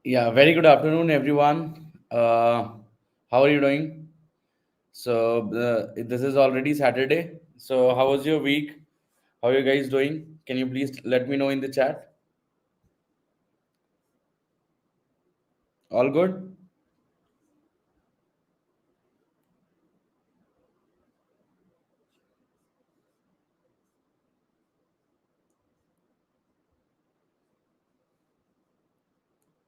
Yeah, very good afternoon, everyone. How are you doing? This is already Saturday. So, how was your week? How are you guys doing? Can you please let me know in the chat? All good?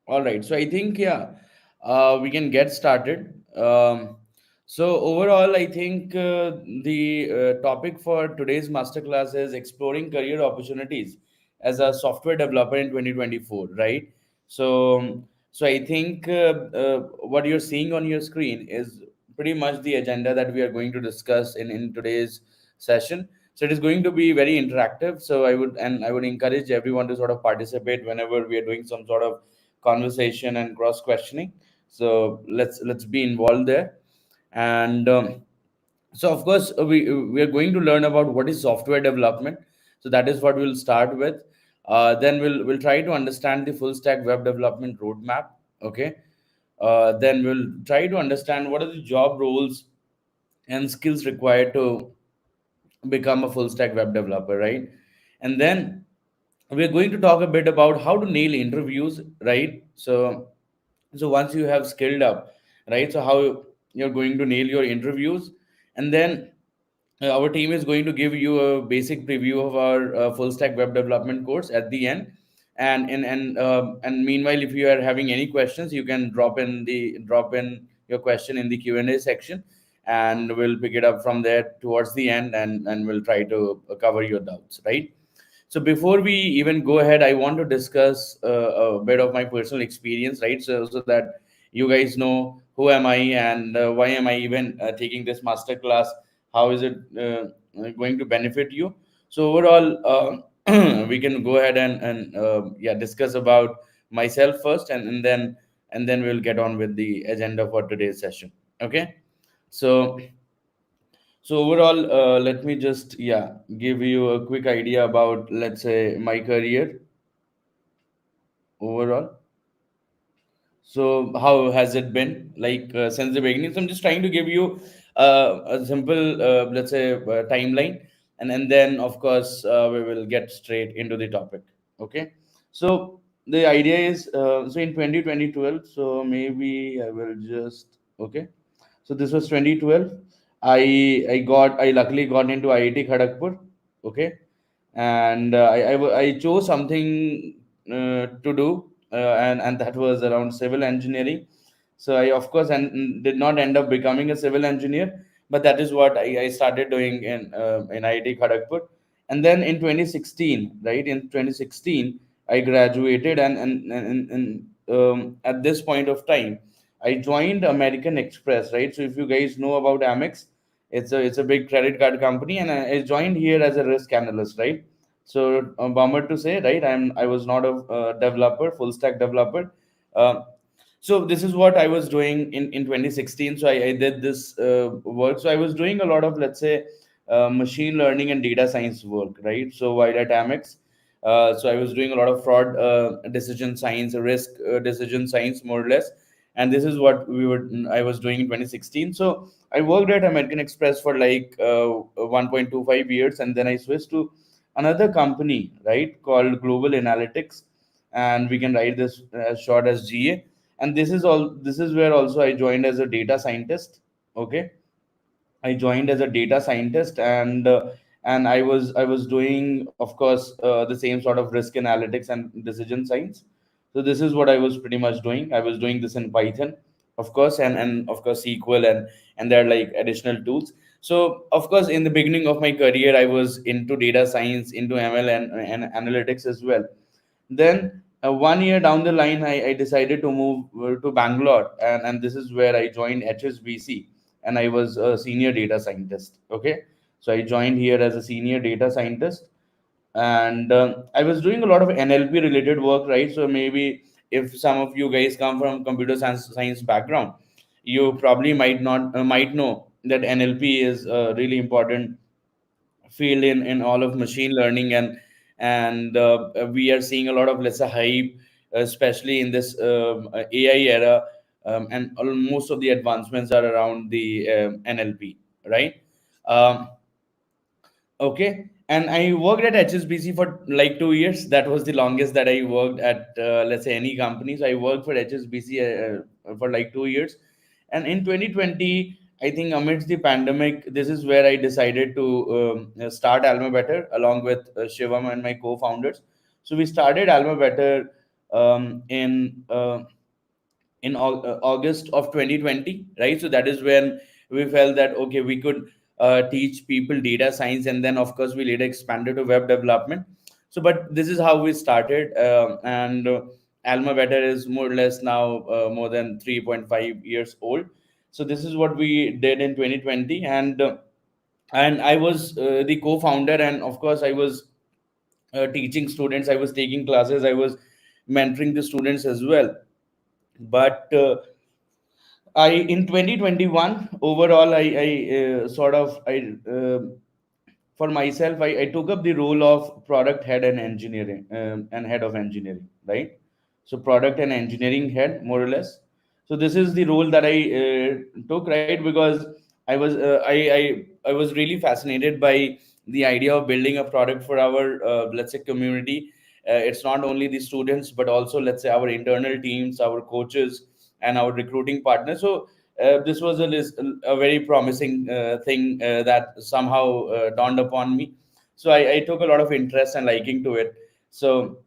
All right. So I think we can get started. So overall, I think the topic for today's masterclass is exploring career opportunities as a software developer in 2024. Right. So I think what you're seeing on your screen is pretty much the agenda that we are going to discuss in today's session. So it is going to be very interactive. So I would encourage everyone to sort of participate whenever we are doing some sort of conversation and cross questioning. So let's be involved there. And so of course we are going to learn about what is software development. So that is what we'll start with. Then we'll try to understand the full stack web development roadmap. Okay. Then we'll try to understand what are the job roles and skills required to become a full stack web developer, right? And then we're going to talk a bit about how to nail interviews, right? So once you have skilled up, right, so how you're going to nail your interviews. And then our team is going to give you a basic preview of our full stack web development course at the end. And meanwhile, if you are having any questions, you can drop in your question in the Q&A section, and we'll pick it up from there towards the end, and we'll try to cover your doubts, right? So before we even go ahead, I want to discuss a bit of my personal experience, right? So that you guys know who am I, and why am I even taking this master class? How is it going to benefit you? So overall, we can go ahead and discuss about myself first, and then we'll get on with the agenda for today's session. Okay. So so overall, let me just give you a quick idea about, let's say, my career overall. So how has it been like since the beginning? So I'm just trying to give you a simple, let's say, timeline, and then of course we will get straight into the topic. Okay. So the idea is, so in 2012, so maybe I will just okay. So this was 2012. I luckily got into IIT Kharagpur. Okay. And I chose something to do, and that was around civil engineering. So I, of course, and did not end up becoming a civil engineer, but that is what I started doing in IIT Kharagpur. And then in 2016, right, in 2016, I graduated, and at this point of time, I joined American Express, right? So if you guys know about Amex, it's a big credit card company, and I joined here as a risk analyst, right? So, bummer to say, right? I was not a developer, full stack developer. Uh, so this is what I was doing in 2016. So I did this work. So I was doing a lot of, let's say, machine learning and data science work, right? So while at Amex, so I was doing a lot of fraud decision science, risk decision science, more or less. And this is what I was doing in 2016. So I worked at American Express for like 1.25 years, and then I switched to another company, right, called Global Analytics, and we can write this as short as GA. And this is all. This is where also I joined as a data scientist. Okay, I joined as a data scientist, and I was doing, of course, the same sort of risk analytics and decision science. So this is what I was pretty much doing. I was doing this in Python, of course, and of course SQL, and there are like additional tools. So of course, in the beginning of my career, I was into data science, into ML and analytics as well. Then 1 year down the line, I decided to move to Bangalore, and this is where I joined HSBC, and I was a senior data scientist. Okay, so I joined here as a senior data scientist, and I was doing a lot of NLP related work, right? So maybe if some of you guys come from computer science background, you probably might know that NLP is a really important field in all of machine learning, and we are seeing a lot of, let's say, hype especially in this AI era, and most of the advancements are around the NLP, right? Um, Okay. And I worked at HSBC for like 2 years. That was the longest that I worked at, let's say, any company. So I worked for HSBC for like 2 years. And in 2020, I think amidst the pandemic, this is where I decided to start Alma Better along with Shivam and my co founders. So we started Alma Better in August of 2020, right? So that is when we felt that okay, we could teach people data science, and then of course we later expanded to web development. So, but this is how we started, and Alma Better is more or less now more than 3.5 years old. So this is what we did in 2020, and I was the co-founder, and of course I was teaching students, I was taking classes, I was mentoring the students as well. But I in 2021 overall, I sort of for myself, I took up the role of product head and engineering, and head of engineering, right? So product and engineering head, more or less. So this is the role that I took, right? Because I was really fascinated by the idea of building a product for our let's say community. It's not only the students, but also let's say our internal teams, our coaches, and our recruiting partners. So this was a very promising thing that somehow dawned upon me. So I took a lot of interest and liking to it. So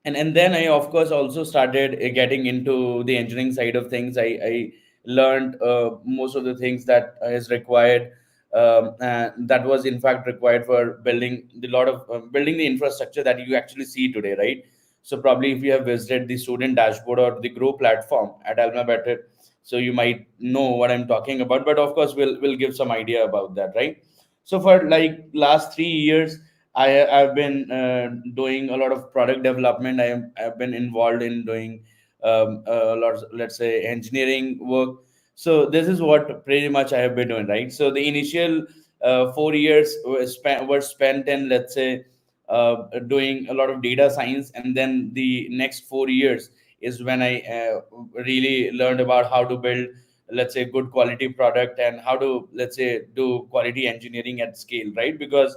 and then I of course also started getting into the engineering side of things. I learned most of the things that is required, that was in fact required for building the lot of building the infrastructure that you actually see today, right? So probably if you have visited the student dashboard or the grow platform at Alma Better, so you might know what I'm talking about. But of course we'll give some idea about that, right? So for like last 3 years, I've been doing a lot of product development. I've been involved in doing a lot of, let's say, engineering work. So this is what pretty much I have been doing, right? So the initial 4 years were spent in, let's say, doing a lot of data science, and then the next 4 years is when I really learned about how to build, let's say, good quality product, and how to, let's say, do quality engineering at scale, right? Because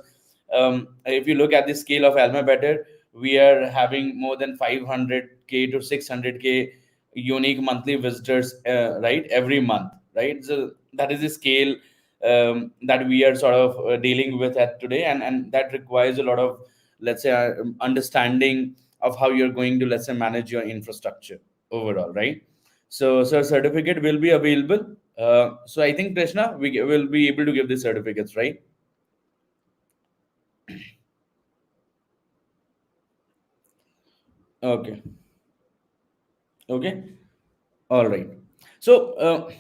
if you look at the scale of Alma Better, we are having more than 500K to 600K unique monthly visitors, right, every month, right? So that is the scale that we are sort of dealing with at today, and that requires a lot of, let's say, understanding of how you're going to, let's say, manage your infrastructure overall, right? So certificate will be available. So I think, Krishna, will be able to give the certificates, right? Okay. Okay. All right. So,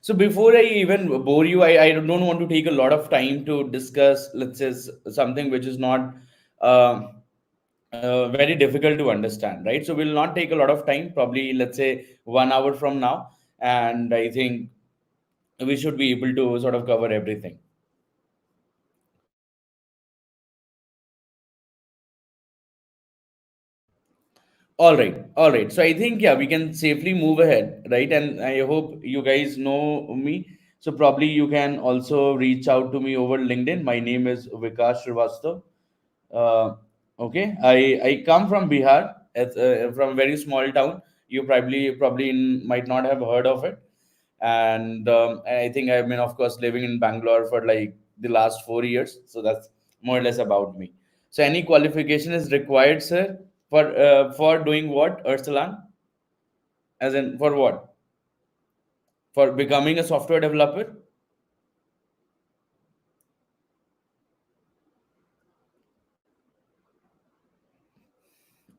so before I even bore you, I don't want to take a lot of time to discuss, let's say, something which is not very difficult to understand, right? So we'll not take a lot of time, probably, let's say, 1 hour from now, and I think we should be able to sort of cover everything. All right, all right. So I think yeah, we can safely move ahead, right? And I hope you guys know me. So probably you can also reach out to me over LinkedIn. My name is Vikash Srivastava. Uh, okay, I come from Bihar. It's from a very small town. You probably might not have heard of it. And I think I've been, of course, living in Bangalore for like the last 4 years. So that's more or less about me. So any qualification is required, sir, for doing what, Ursulan? As in for what? For becoming a software developer?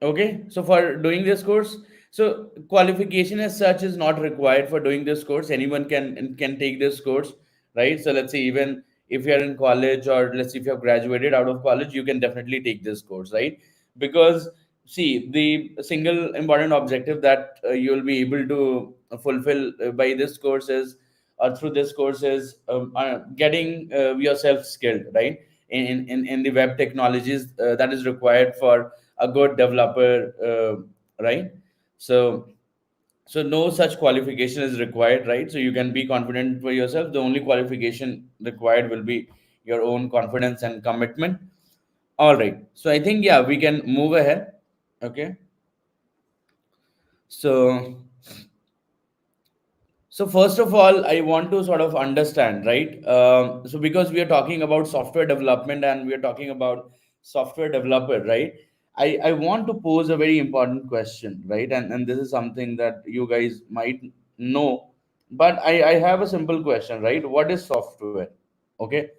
Okay, so for doing this course, so qualification as such is not required for doing this course. Anyone can take this course, right? So let's say even if you're in college, or let's say if you have graduated out of college, you can definitely take this course, right? Because see, the single important objective that you'll be able to fulfill by this course is, through this course is getting yourself skilled, right? In the web technologies that is required for a good developer, right? So no such qualification is required, right? So you can be confident for yourself. The only qualification required will be your own confidence and commitment. All right, so I think, yeah, we can move ahead. Okay, so first of all, I want to sort of understand, right? So because we are talking about software development and we are talking about software developer, right? I want to pose a very important question, right? And this is something that you guys might know, but I have a simple question, right? What is software? Okay,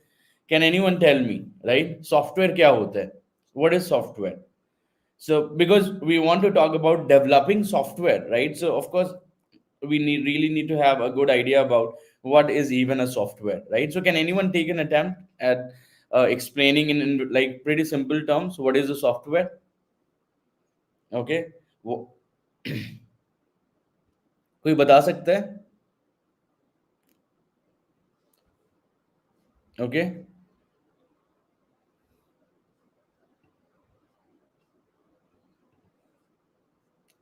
can anyone tell me, right? Software kya hota hai? What is software? So because we want to talk about developing software, right? So of course we really need to have a good idea about what is even a software, right? So can anyone take an attempt at explaining in like pretty simple terms what is a software? Okay, वो कोई बता सकता है? Okay,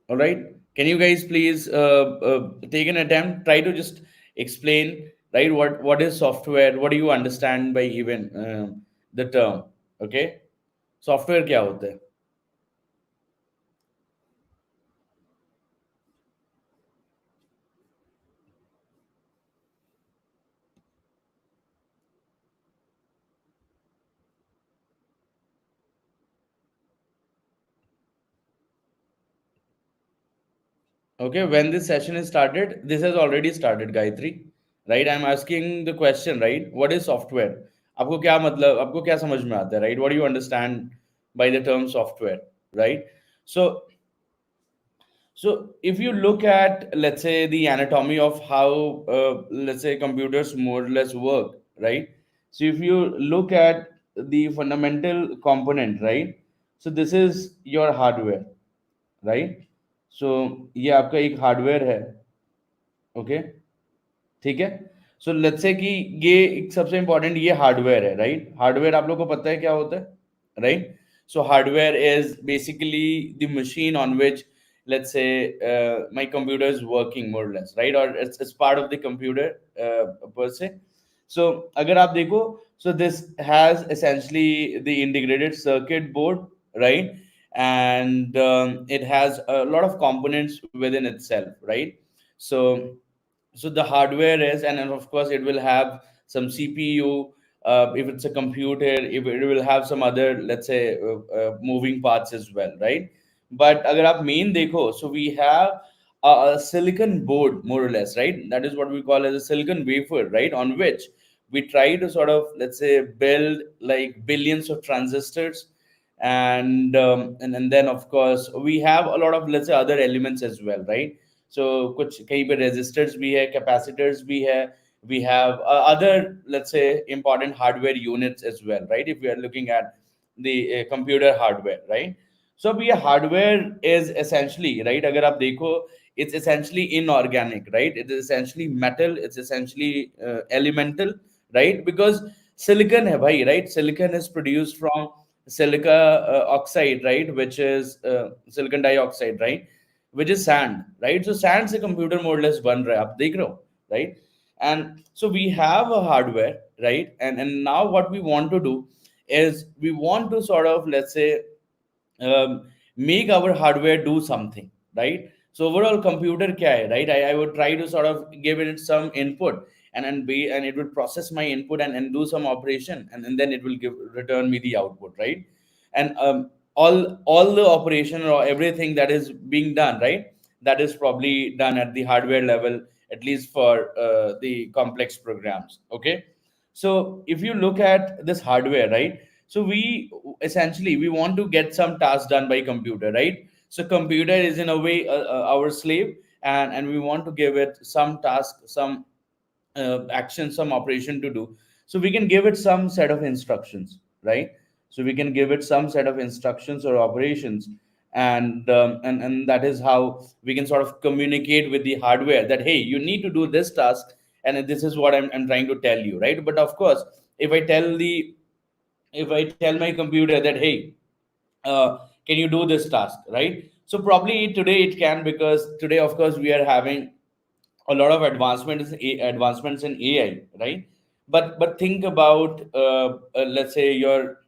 all right. Can you guys please take an attempt? Try to just explain, right? What is software? What do you understand by even the term? Okay, software क्या होता है? Okay, when this session is started, this has already started, Gayatri. Right? I'm asking the question, right? What is software? आपको क्या मतलब, आपको क्या समझ में आता है, right? What do you understand by the term software, right? So if you look at, let's say, the anatomy of how, let's say, computers more or less work, right? So if you look at the fundamental component, right? So this is your hardware, right? So ये आपका एक hardware है. Okay, ठीक है. सो let's से कि ये एक सबसे इंपॉर्टेंट ये हार्डवेयर है, राइट? हार्डवेयर आप लोग को पता है क्या होता है, right? So hardware is basically the machine on which, let's say, my computer is working more or less, right? Or it's part of the computer per se. So agar aap dekho, so this has essentially the integrated circuit board, right? And it has a lot of components within itself, right? So the hardware is, and then of course it will have some CPU. If it's a computer, if it will have some other, let's say, moving parts as well, right? But agar aap main dekho, so we have a silicon board more or less, right? That is what we call as a silicon wafer, right? On which we try to sort of, let's say, build like billions of transistors. And then of course we have a lot of, let's say, other elements as well, right? So कुछ कहीं पे resistors भी है, capacitors भी है. We have other, let's say, important hardware units as well, right? If we are looking at the computer hardware, right? So अब ये hardware is essentially, right? अगर आप देखो, it's essentially inorganic, right? It is essentially metal. It's essentially elemental, right? Because silicon है भाई, right? Silicon is produced from silica oxide, right? Which is silicon dioxide, right? Which is sand, right? So sand से computer more or less बन रहा है, आप देख रहे हो, right? And so we have a hardware, right? And now what we want to do is we want to sort of, let's say, make our hardware do something, right? So overall computer kya hai, right? I would try to sort of give it some input, and it would process my input and do some operation, and then it will return me the output, right? And all the operation or everything that is being done, right? That is probably done at the hardware level, at least for the complex programs. Okay, so if you look at this hardware, right? So we essentially we want to get some task done by computer, right? So computer is in a way our slave, and we want to give it some task, some action, some operation to do. So we can give it some set of instructions, right? So we can give it some set of instructions or operations, and that is how we can sort of communicate with the hardware that, hey, you need to do this task, and this is what I'm trying to tell you, right? But of course, if I tell my computer that, hey, can you do this task, right? So probably today it can, because today of course we are having a lot of advancements in AI, right? But think about let's say your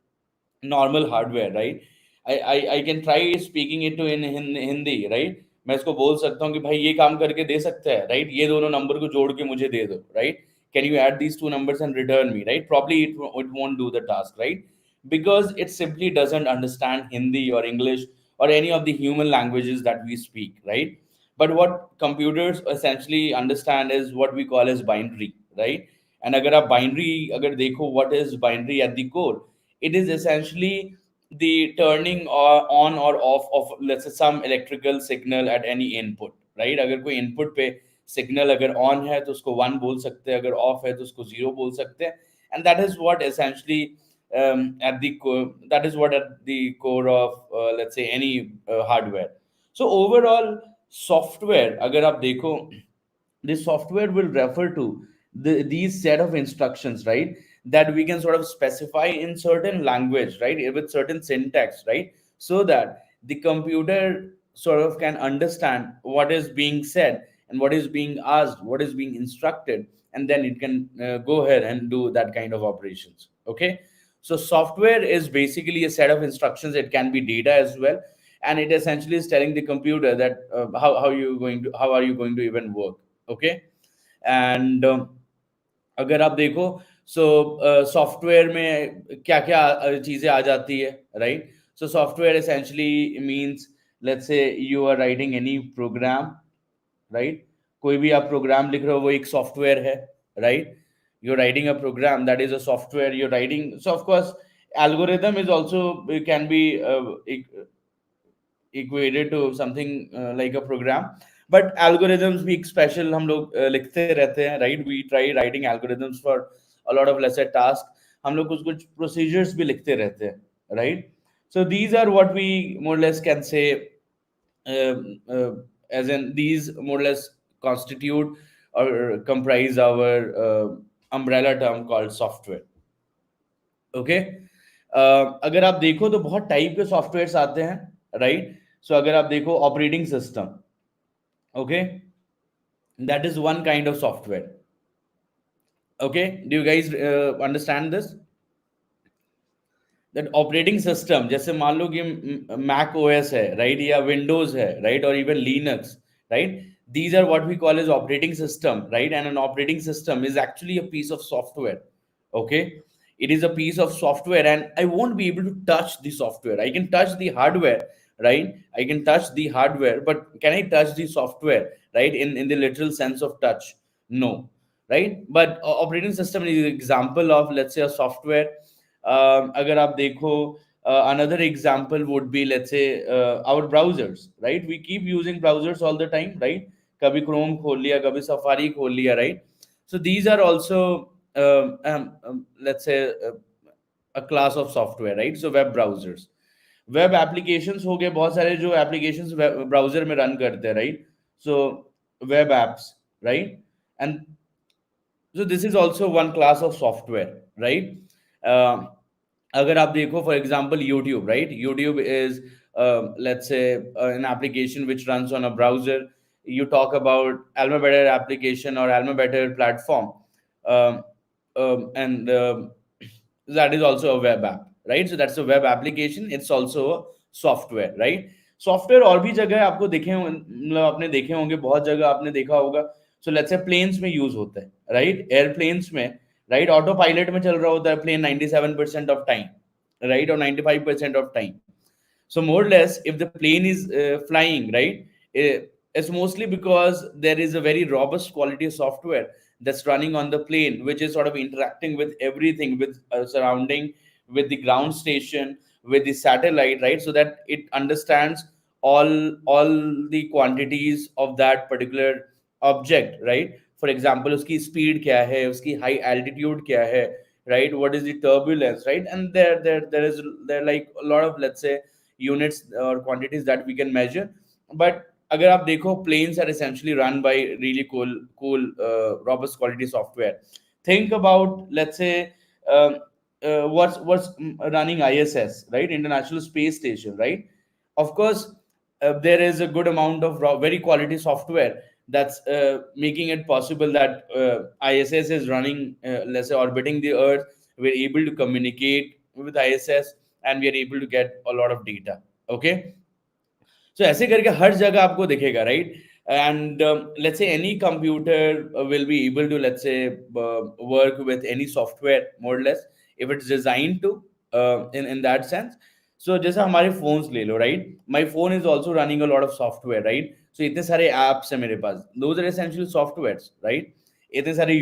normal hardware, right? I can try speaking it to in Hindi, right? मैं इसको बोल सकता हूँ कि भाई ये काम करके दे सकता है, right? ये दोनों नंबर को जोड़ के मुझे दे दो, right? Can you add these two numbers and return me, right? Probably it won't do the task, right? Because it simply doesn't understand Hindi or English or any of the human languages that we speak, right? But what computers essentially understand is what we call as binary, right? And अगर आप binary अगर देखो, what is binary at the core? It is essentially the turning or on or off of, let's say, some electrical signal at any input, right? अगर कोई input पे signal अगर on है तो उसको one बोल सकते हैं, अगर off है तो उसको zero बोल सकते हैं. And that is what essentially at the core, that is what at the core of let's say any hardware. So overall software अगर आप देखो, this software will refer to these set of instructions, right? That we can sort of specify in certain language, right? With certain syntax, right? So that the computer sort of can understand what is being said and what is being asked, what is being instructed, and then it can go ahead and do that kind of operations. Okay. So software is basically a set of instructions. It can be data as well, and it essentially is telling the computer that how are you going to even work. Okay. And अगर आप देखो, so software में क्या क्या चीजें आ जाती है, right? So software essentially means, let's say you are writing any program, right? कोई भी आप प्रोग्राम लिख रहे हो वो एक सॉफ्टवेयर है, right? You are writing a program, that is a software you are writing. So of course algorithm is also can be equated to something like a program. But algorithms भी एक special हम लोग लिखते रहते हैं, right? We try writing algorithms for a lot of lesser tasks. हम लोग कुछ कुछ procedures भी लिखते रहते हैं, right? So these are what we more or less can say, as in these more or less constitute or comprise our umbrella term called software. Okay. अगर आप देखो तो बहुत टाइप के सॉफ्टवेयर्स आते हैं, राइट? सो अगर आप देखो operating system, okay, that is one kind of software. Okay, do you guys understand this? That operating system, जैसे मान लो कि मैक ओएस है, राइट, या विंडोज है, राइट, और even Linux, right? These are what we call as operating system, right? And an operating system is actually a piece of software. Okay, it is a piece of software, and I won't be able to touch the software. I can touch the hardware, right? I can touch the hardware, but can I touch the software, right? In the literal sense of touch, no, right? But operating system is an example of, let's say, a software. अगर आप देखो, another example would be, let's say, our browsers, right? We keep using browsers all the time, right? कभी Chrome खोल लिया, कभी safari खोल लिया, right? So these are also let's say a class of software, right? So web browsers, web applications हो गए बहुत सारे जो applications browser में run करते हैं, right? So web apps, right? And so this is also one class of software, right? Um अगर आप देखो, for example, YouTube, right? YouTube is let's say an application which runs on a browser. You talk about AlmaBetter application or AlmaBetter platform, um, and that is also a web app, right? So that's a web application. It's also a software, right? Software और भी जगह आपको देखे मतलब आपने देखे होंगे, बहुत जगह आपने देखा होगा. सो लेट्स से प्लेन्स में यूज होता है, राइट? एयरप्लेन्स में, राइट, ऑटो पायलट में चल रहा होता है plane 97% of time, right? Or 95% of time. So more or less, if the plane is flying, right, it's mostly because there is a very robust quality of software that's running on the plane, which is sort of interacting with everything, with surrounding, with the ground station, with the satellite, right? So that it understands all the quantities of that particular object, right? For example, उसकी speed क्या है, उसकी high altitude क्या है, right? What is the turbulence, right? And there like a lot of, let's say, units or quantities that we can measure. But अगर आप देखो, planes are essentially run by really cool robust quality software. Think about, let's say, what's running ISS, right? International Space Station, right? of course, there is a good amount of very quality software that's making it possible that ISS is running, let's say, orbiting the Earth. We're able to communicate with ISS, and we are able to get a lot of data. Okay, so ऐसे करके हर जगह आपको दिखेगा, right? And let's say any computer will be able to, let's say, work with any software more or less if it's designed to, in that sense. So जैसे हमारे phones ले लो, right? My phone is also running a lot of software, right? So इतने सारे apps हैं मेरे पास, those are essentially softwares, right? इतने सारे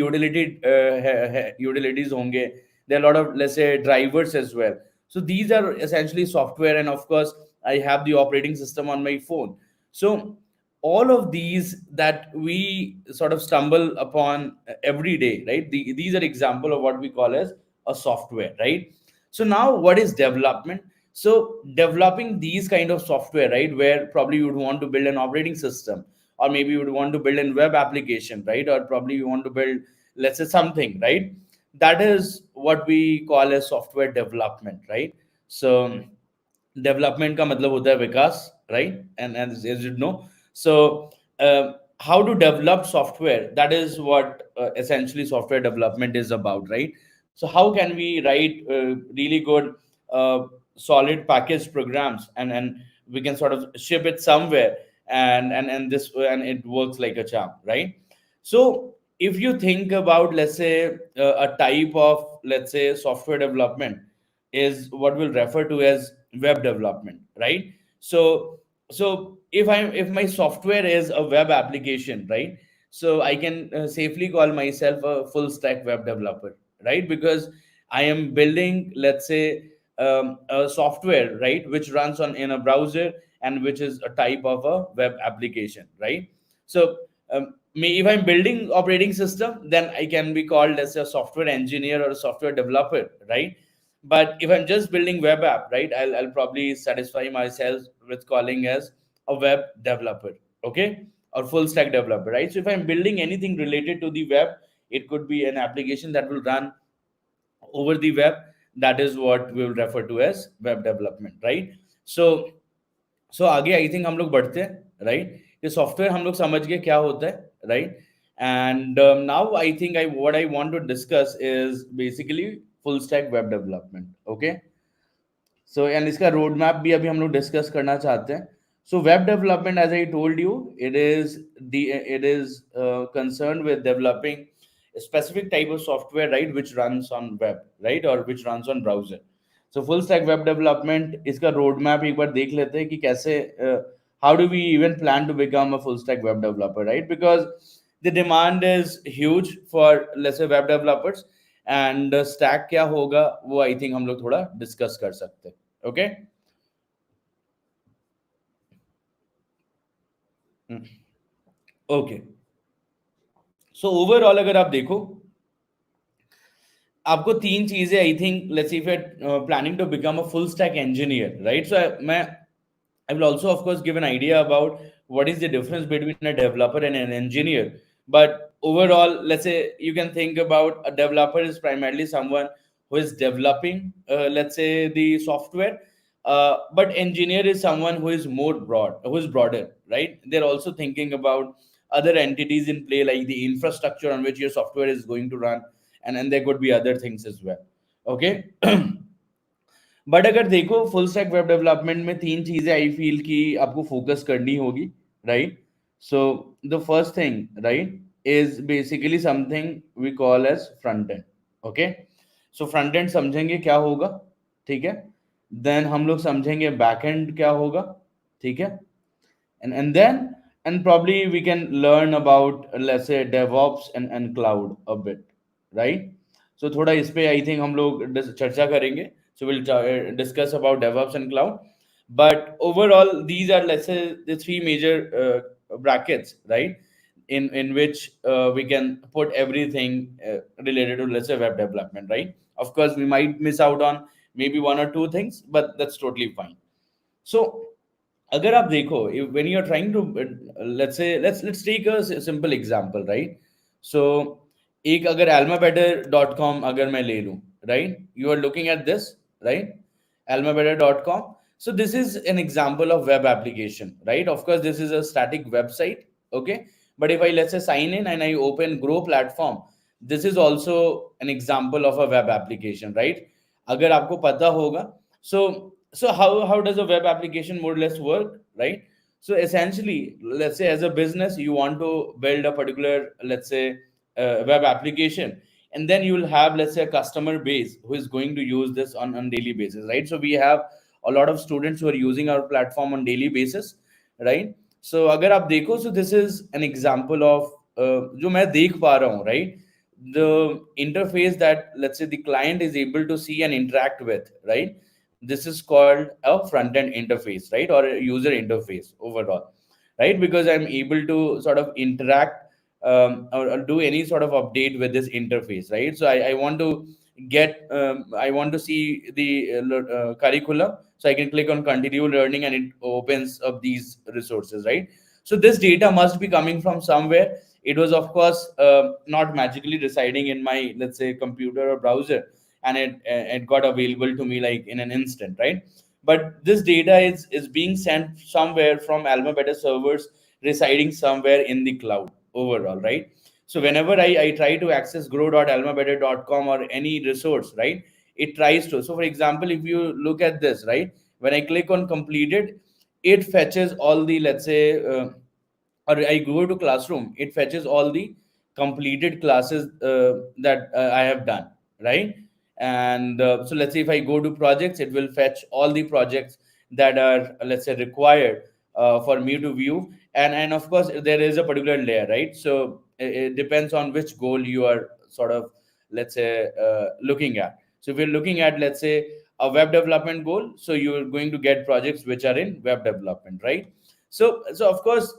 utilities होंगे, there are a lot of, let's say, drivers as well. So these are essentially software, and of course I have the operating system on my phone. So all of these that we sort of stumble upon every day, right? These are example of what we call as a software, right? So now what is development? So developing these kind of software, right, where probably you would want to build an operating system, or maybe you would want to build a web application, right? Or probably you want to build, let's say, something, right? That is what we call as software development, right? So development का मतलब होता है विकास, right? And as you know, so uh, how to develop software, that is what essentially software development is about, right? So how can we write really good solid packaged programs, and we can sort of ship it somewhere, and this, and it works like a charm, right? So if you think about, let's say, a type of, let's say, software development is what we'll refer to as web development, right? So if my software is a web application, right, so I can safely call myself a full stack web developer, right? Because I am building, let's say, a software, right, which runs on in a browser, and which is a type of a web application, right? So if I'm building operating system, then I can be called as a software engineer or a software developer, right? But if I'm just building web app, right, I'll probably satisfy myself with calling as a web developer, okay, or full stack developer, right? So if I'm building anything related to the web, it could be an application that will run over the web. That is what we will refer to as web development, right? So आगे I think हम लोग बढ़ते हैं, right? ये software हम लोग समझ गए क्या होता है, right? And now I think I what I want to discuss is basically full stack web development, okay? So and इसका रोड मैप भी अभी हम लोग डिस्कस करना चाहते हैं. So web development, as I told you, it is concerned with developing a specific type of software, right, which runs on web, right, or which runs on browser. So full stack web development, इसका road map एक बार देख लेते हैं कि कैसे, how do we even plan to become a full stack web developer, right? Because the demand is huge for, let's say, web developers, and stack क्या होगा वो आई थिंक हम लोग थोड़ा डिस्कस कर सकते हैं, ओके? ओके, सो ओवरऑल अगर आप देखो, आपको तीन चीजें I think, let's see, if you planning to become a full stack engineer, right? सो मैं I will also, of course, give an idea about what is the difference between a developer and an engineer. But overall, let's say you can think about a developer is primarily someone who is developing, let's say, the software. But engineer is someone who is more broad, who is broader, right? They're also thinking about other entities in play, like the infrastructure on which your software is going to run, and there could be other things as well. Okay. But अगर देखो full stack web development में तीन चीजें I feel कि आपको focus करनी होगी, right? So the first thing, right, is basically something we call as front end, okay? So front end समझेंगे क्या होगा, ठीक है? देन हम लोग समझेंगे बैक एंड क्या होगा, ठीक है? And then, and probably we can learn about, let's say, DevOps and cloud a bit, right? So थोड़ा इस पे आई थिंक हम लोग चर्चा करेंगे. So we'll discuss about DevOps and cloud. But overall, these are, let's say, the three major brackets, right? In which we can put everything related to, let's say, web development, right? Of course, we might miss out on maybe one or two things, but that's totally fine. So अगर आप देखो, when you are trying to, let's say, let's take a simple example, right? So एक अगर almabetter.com अगर मैं ले लूं, right, you are looking at this, right? almabetter.com. So this is an example of web application, right? Of course, this is a static website, okay? But if I, let's say, sign in and I open Grow platform, this is also an example of a web application, right? अगर आपको पता होगा, so how does a web application more or less work, right? So essentially, let's say as a business, you want to build a particular, let's say, web application, and then you will have, let's say, a customer base who is going to use this on daily basis, right? So we have a lot of students who are using our platform on daily basis, right? So अगर आप देखो, so this is an example of जो मैं देख पा रहा हूँ, right? The interface that, let's say, the client is able to see and interact with, right? This is called a front end interface, right? Or a user interface overall, right? Because I'm able to sort of interact, or do any sort of update with this interface, right? So I want to I want to see the curriculum, so I can click on continue learning and it opens up these resources, right? So this data must be coming from somewhere. It was, of course, not magically residing in my, let's say, computer or browser, and it got available to me like in an instant, right? But this data is being sent somewhere from AlmaBetter servers residing somewhere in the cloud overall, right? So whenever I try to access grow.almabetter.com or any resource, right, it tries to. So for example, if you look at this, right, when I click on completed, it fetches all the, let's say, or I go to classroom, it fetches all the completed classes that I have done, right? And so let's say if I go to projects, it will fetch all the projects that are, let's say, required for me to view. And of course, there is a particular layer, right? So it depends on which goal you are sort of, let's say, looking at. So if you're looking at, let's say, a web development goal, so you're going to get projects which are in web development, right? So of course,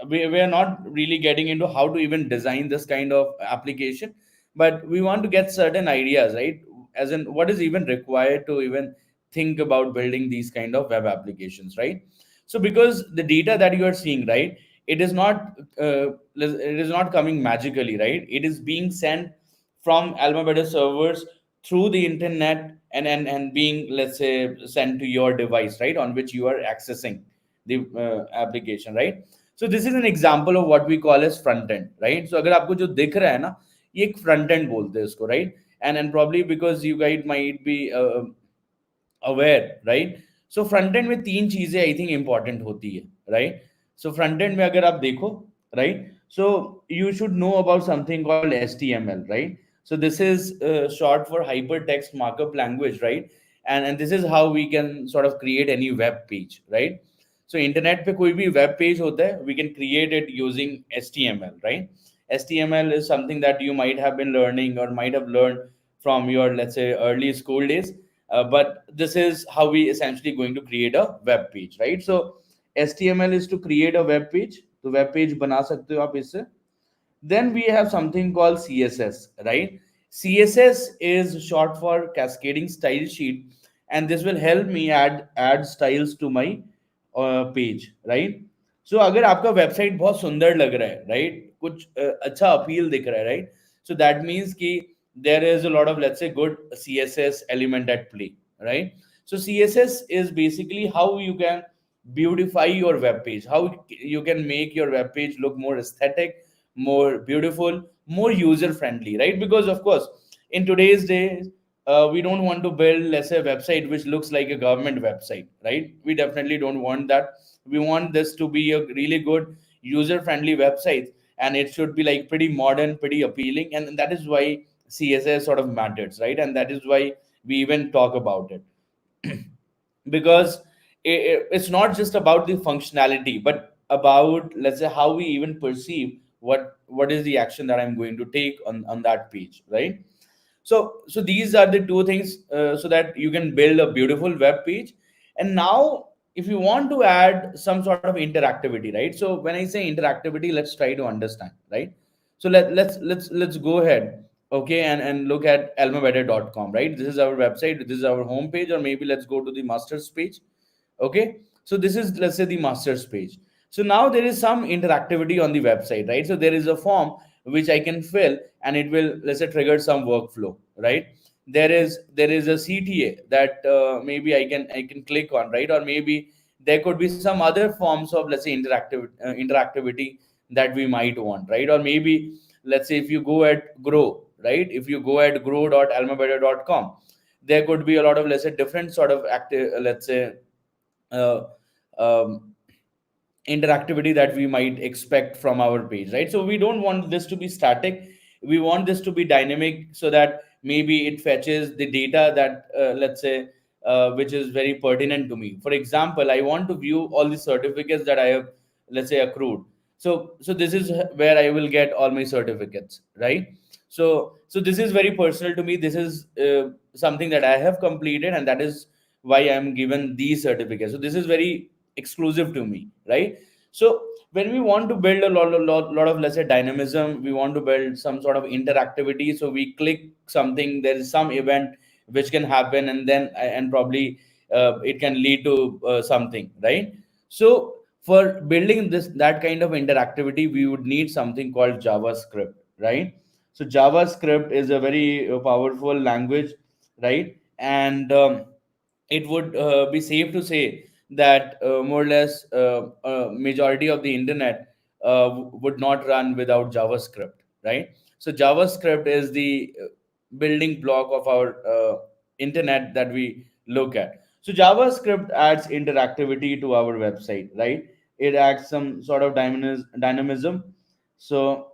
we are not really getting into how to even design this kind of application, but we want to get certain ideas, right? As in what is even required to even think about building these kind of web applications, right? So because the data that you are seeing, right, it is not it is not coming magically, right? It is being sent from AlmaBetter servers through the internet, and being, let's say, sent to your device, right, on which you are accessing the application, right? So this is an example of what we call as front end, right? So अगर आपको जो दिख रहा है ना, ये एक front end बोलते हैं इसको, right? And probably because you guys might be aware, right? So front end में तीन चीजें I think important होती है, right? So front end में अगर आप देखो, right? So you should know about something called HTML, right? So this is short for hypertext markup language, right? And this is how we can sort of create any web page, right? So internet पे कोई भी web page होता है, we can create it using HTML, right? HTML is something that you might have been learning or might have learned from your, let's say, early school days. But this is how we essentially going to create a web page, right? So HTML is to create a web page. तो web page बना सकते हो आप इससे. Then we have something called CSS, right? CSS is short for cascading style sheet, and this will help me add styles to my page, right? So अगर आपका website बहुत सुंदर लग रहा है, right? कुछ अच्छा अपील दिख रहा है, right? So that means कि there is a lot of, let's say, good CSS element at play, right? So CSS is basically how you can beautify your web page, how you can make your web page look more aesthetic, more beautiful, more user friendly, right? Because of course, in today's days, we don't want to build, let's say, a website which looks like a government website, right? We definitely don't want that. We want this to be a really good user friendly website, and it should be like pretty modern, pretty appealing, and that is why CSS sort of matters, right? And that is why we even talk about it. Because it's not just about the functionality, but about, let's say, how we even perceive what is the action that I'm going to take on that page, right? So these are the two things, so that you can build a beautiful web page. And now if you want to add some sort of interactivity, right? So when I say interactivity, let's try to understand, right? So let's go ahead, okay, and look at almabetter.com, right? This is our website, this is our home page, or maybe let's go to the masters page. Okay, so this is, let's say, the masters page. So now there is some interactivity on the website, right? So there is a form which I can fill, and it will, let's say, trigger some workflow, right? there is a CTA that maybe I can click on, right? Or maybe there could be some other forms of, let's say, interactivity that we might want, right? Or maybe, let's say, if you go at grow, right? If you go at grow.almabetter.com, there could be a lot of, let's say, different sort of active, let's say, uh, um, interactivity that we might expect from our page, right? So we don't want this to be static. We want this to be dynamic, so that maybe it fetches the data that, let's say, which is very pertinent to me. For example, I want to view all the certificates that I have, let's say, accrued. So this is where I will get all my certificates, right? So this is very personal to me. This is something that I have completed, and that is why I'm given these certificates. So this is very exclusive to me, right? So when we want to build a lot of, let's say, dynamism, we want to build some sort of interactivity. So we click something, there is some event which can happen, and then and probably it can lead to something, right? So for building this that kind of interactivity, we would need something called JavaScript, right? So JavaScript is a very powerful language, right? And it would be safe to say that more or less majority of the internet would not run without JavaScript, right? So JavaScript is the building block of our internet that we look at. So JavaScript adds interactivity to our website, right? It adds some sort of dynamism. So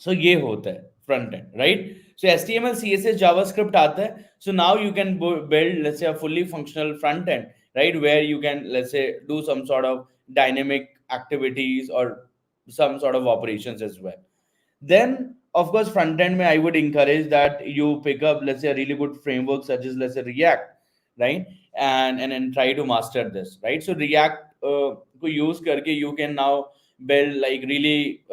ये होता है front end, right? So HTML, CSS, JavaScript आता है. So now you can build, let's say, a fully functional front end, right? Where you can, let's say, do some sort of dynamic activities or some sort of operations as well. Then, of course, front end, I would encourage that you pick up, let's say, a really good framework such as, let's say, React, right? And try to master this, right? So React को use करके you can now build like really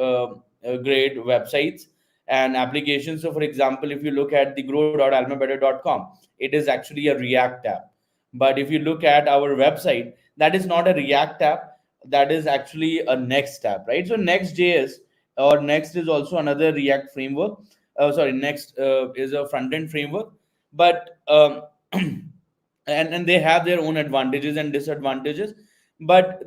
great websites and applications. So, for example, if you look at the grow.almabetter.com, it is actually a React app. But if you look at our website, that is not a React app. That is actually a Next app, right? So Next.js or Next is also another React framework. Sorry, Next is a front end framework, but and they have their own advantages and disadvantages. But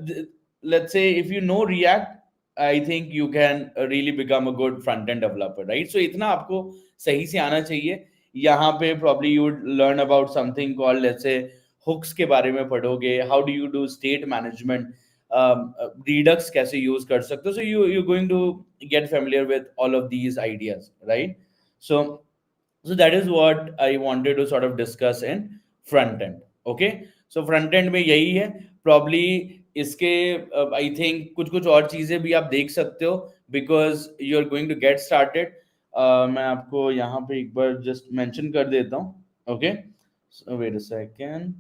let's say if you know React, I think you can really become a good front end developer, right? So इतना आपको सही से आना चाहिए. यहाँ पे probably you would learn about something called, let's say, hooks के बारे में पढ़ोगे. How do you do state management? Redux कैसे use कर सकते हो? So you're going to get familiar with all of these ideas, right? So that is what I wanted to sort of discuss in front end. Okay, so front end में यही है. Probably इसके I think कुछ कुछ और चीजें भी आप देख सकते हो, because you are going to get started. मैं आपको यहाँ पे एक बार just mention कर देता हूँ. Okay, so wait a second.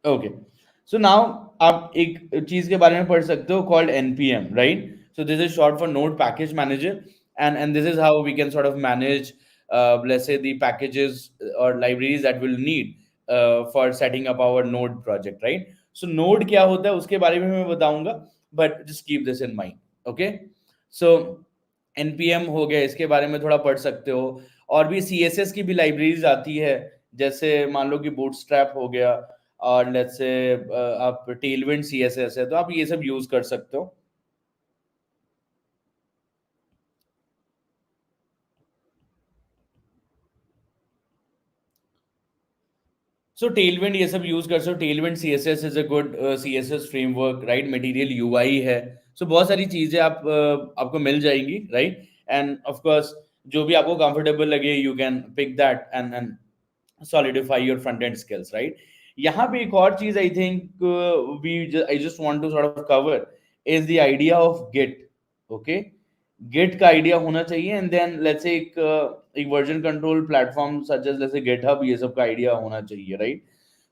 Okay, so now आप एक चीज के बारे में पढ़ सकते हो called npm, right? So this is short for node package manager, and this is how we can sort of manage, let's say, the packages or libraries that we'll need for setting up our node project, right? So node क्या होता है उसके बारे में मैं बताऊंगा, but just keep this in mind. Okay, so npm हो गया, इसके बारे में थोड़ा पढ़ सकते हो. और भी css की भी लाइब्रेरीज आती है, जैसे मान लो कि bootstrap हो गया, और लेट्स से आप टेलविंड सीएसएस है, तो आप ये सब यूज कर सकते हो. सो टेलविंड ये सब यूज कर सकते हो. Tailwind CSS is a good CSS framework, right? Material UI है. सो बहुत सारी चीजें आपको मिल जाएंगी, राइट? एंड ऑफ कोर्स जो भी आपको कंफर्टेबल लगे, you can pick that and solidify your front end skills, right? यहाँ पे एक और चीज I think I just want to sort of cover is the idea of git. Okay, git का आइडिया होना चाहिए, एंड देन लेट्स से एक version control platform such as जैसे गिटहब, ये सब का आइडिया होना चाहिए, right?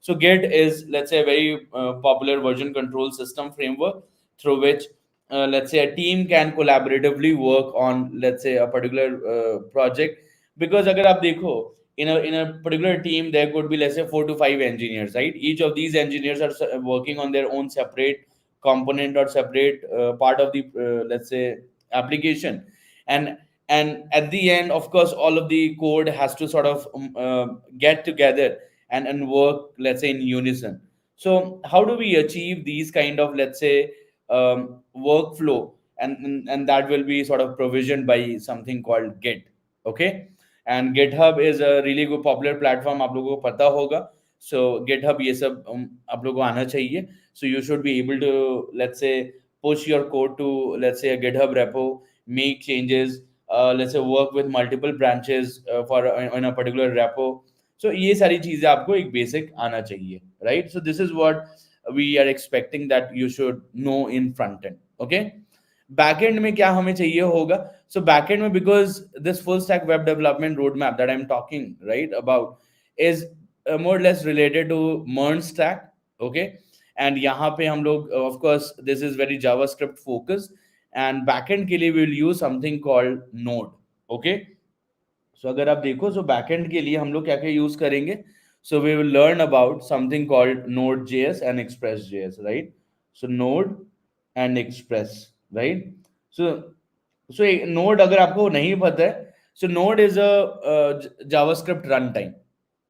So Git is, let's say, a very popular version control system framework through which, let's say, a team can collaboratively work on, let's say, a particular project. Because अगर आप देखो, in a particular team, there could be, let's say, 4 to 5 engineers, right? Each of these engineers are working on their own separate component or separate part of the, let's say, application. And and at the end, of course, all of the code has to sort of get together and work, let's say, in unison. So how do we achieve these kind of, let's say, workflow, and that will be sort of provisioned by something called Git. Okay, and GitHub is a really good popular platform, आप लोगों को पता होगा. So GitHub ये सब आप लोगों को आना चाहिए. So you should be able to, let's say, push your code to, let's say, a GitHub repo, make changes, let's say work with multiple branches for in a particular repo. So ये सारी चीजें आपको एक basic आना चाहिए, right? So this is what we are expecting that you should know in front end. Okay, backend में क्या हमें चाहिए होगा? So backend में, because this full stack web development roadmap that I'm talking right about is more or less related to MERN stack. Okay, and यहाँ पे हम लोग, of course, this is very JavaScript focused, and backend के लिए we will use something called Node. Okay, so अगर आप देखो, so backend के लिए हम लोग क्या क्या यूज करेंगे? So we will learn about something called Node.js and Express.js, right? So Node and Express, right? So Node अगर आपको नहीं पता है, so Node is a JavaScript runtime.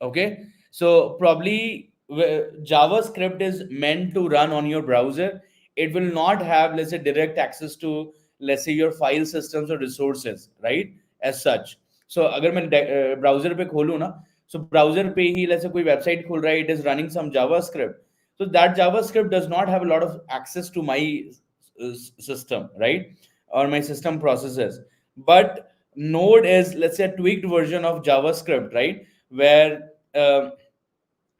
Okay, so probably JavaScript is meant to run on your browser. It will not have, let's say, direct access to, let's say, your file systems or resources, right? As such. So अगर मैं browser पे खोलूँ ना, so browser पे ही, let's say, कोई website खोल रहा है, it is running some JavaScript. So that JavaScript does not have a lot of access to my system, right? Or my system processes. But Node is, let's say, a tweaked version of JavaScript, right? Where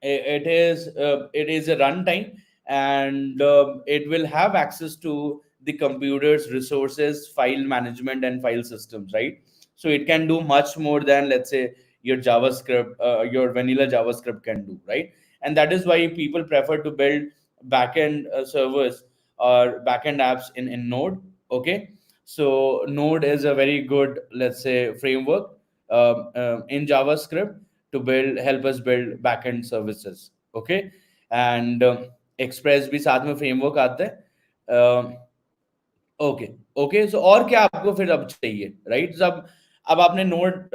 it is a runtime, and it will have access to the computer's resources, file management, and file systems, right? So it can do much more than, let's say, your JavaScript, your vanilla JavaScript can do, right? And that is why people prefer to build backend servers or backend apps in Node. Okay, so Node is a very good, let's say, framework in JavaScript to build, help us build backend services. Okay, and Express भी साथ में framework आता है. Okay, okay, सो और क्या आपको फिर अब चाहिए, राइट? अब आपने नोड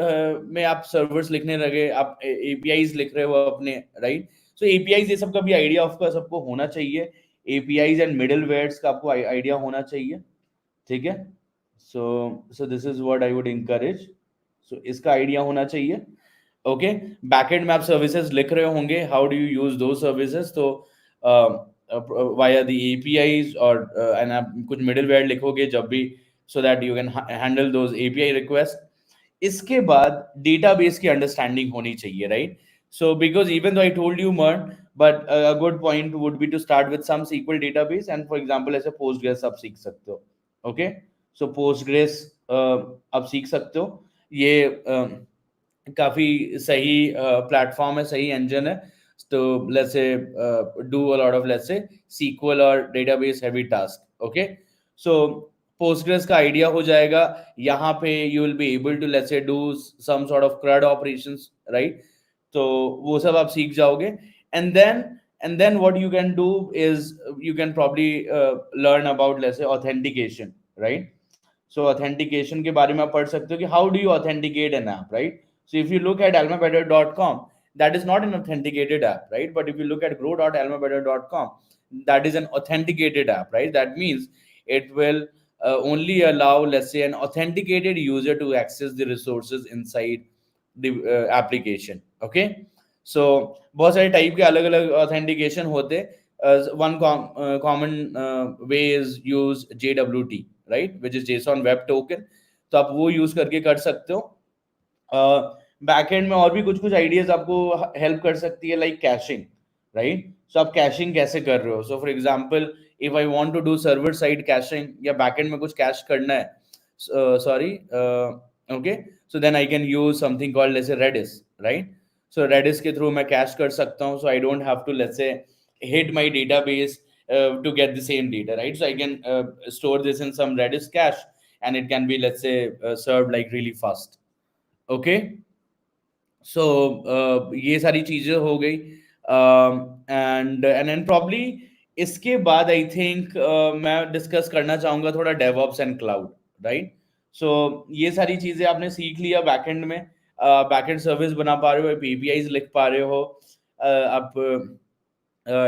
में आप सर्वर्स लिखने लगे, आप एपीआईज लिख रहे हो अपने, राइट? सो एपीआईज ये सब का भी आइडिया ऑफ कोर्स आपको होना चाहिए. एपीआईज एंड मिडलवेयर्स का आपको आइडिया होना चाहिए. ठीक है, so this is what I would encourage. सो इसका आइडिया होना चाहिए. ओके, बैकएंड में आप सर्विसेज लिख रहे होंगे, हाउ डू यू यूज दो सर्विसेज? तो वाया द एपीआईज, और एंड आप कुछ मिडलवेयर लिखोगे जब भी, सो that you can handle those API request. इसके बाद डेटाबेस की अंडरस्टैंडिंग होनी चाहिए, right? So because even though I told you मर्न, but a good point would be to start with some SQL database, and for example ऐसे Postgres आप सीख सकते हो. ओके, सो पोस्टग्रेस आप सीख सकते हो. ये काफी सही प्लेटफॉर्म है, सही इंजन है. तो let's say do a lot of, let's say, SQL और database heavy task. Okay, so postgres का आइडिया हो जाएगा. यहाँ पे you will be able to, let's say, do some sort of CRUD operations, right? तो वो सब आप सीख जाओगे. And then what you can do is you can probably learn about, let's say, authentication, right? So authentication के बारे में आप पढ़ सकते हो कि how do you authenticate an app, right? So if you look at almabetter.com, that is not an authenticated app, right? But if you look at grow.almabetter.com, that is an authenticated app, right? That means it will only allow, let's say, an authenticated user to access the resources inside the application. Okay, so बहुत सारे type के अलग अलग authentication होते. One common way is use JWT, right, which is JSON Web Token. तो आप वो use करके कर सकते हो. बैकएंड में और भी कुछ कुछ आइडियाज आपको हेल्प कर सकती है, लाइक कैशिंग, राइट? सो आप कैशिंग कैसे कर रहे हो? सो for example, if I want to do server side caching, या बैकएंड में कुछ कैश करना है, sorry, okay, so then I can use something called, let's say, reddish, right? So reddish के थ्रू मैं कैश कर सकता हूँ. सो I don't have to, let's से, hit my database to get the same data, right? So I can store this in some Redis cache, and it can be, let's say, served like really fast. Okay, सो ये सारी चीजें हो गई. And probably इसके बाद I think मैं discuss करना चाहूंगा थोड़ा डेवऑप्स एंड क्लाउड, राइट? सो ये सारी चीजें आपने सीख लिया बैकएंड में, बैकएंड सर्विस बना पा रहे हो, आप एपीआईज लिख पा रहे हो, आप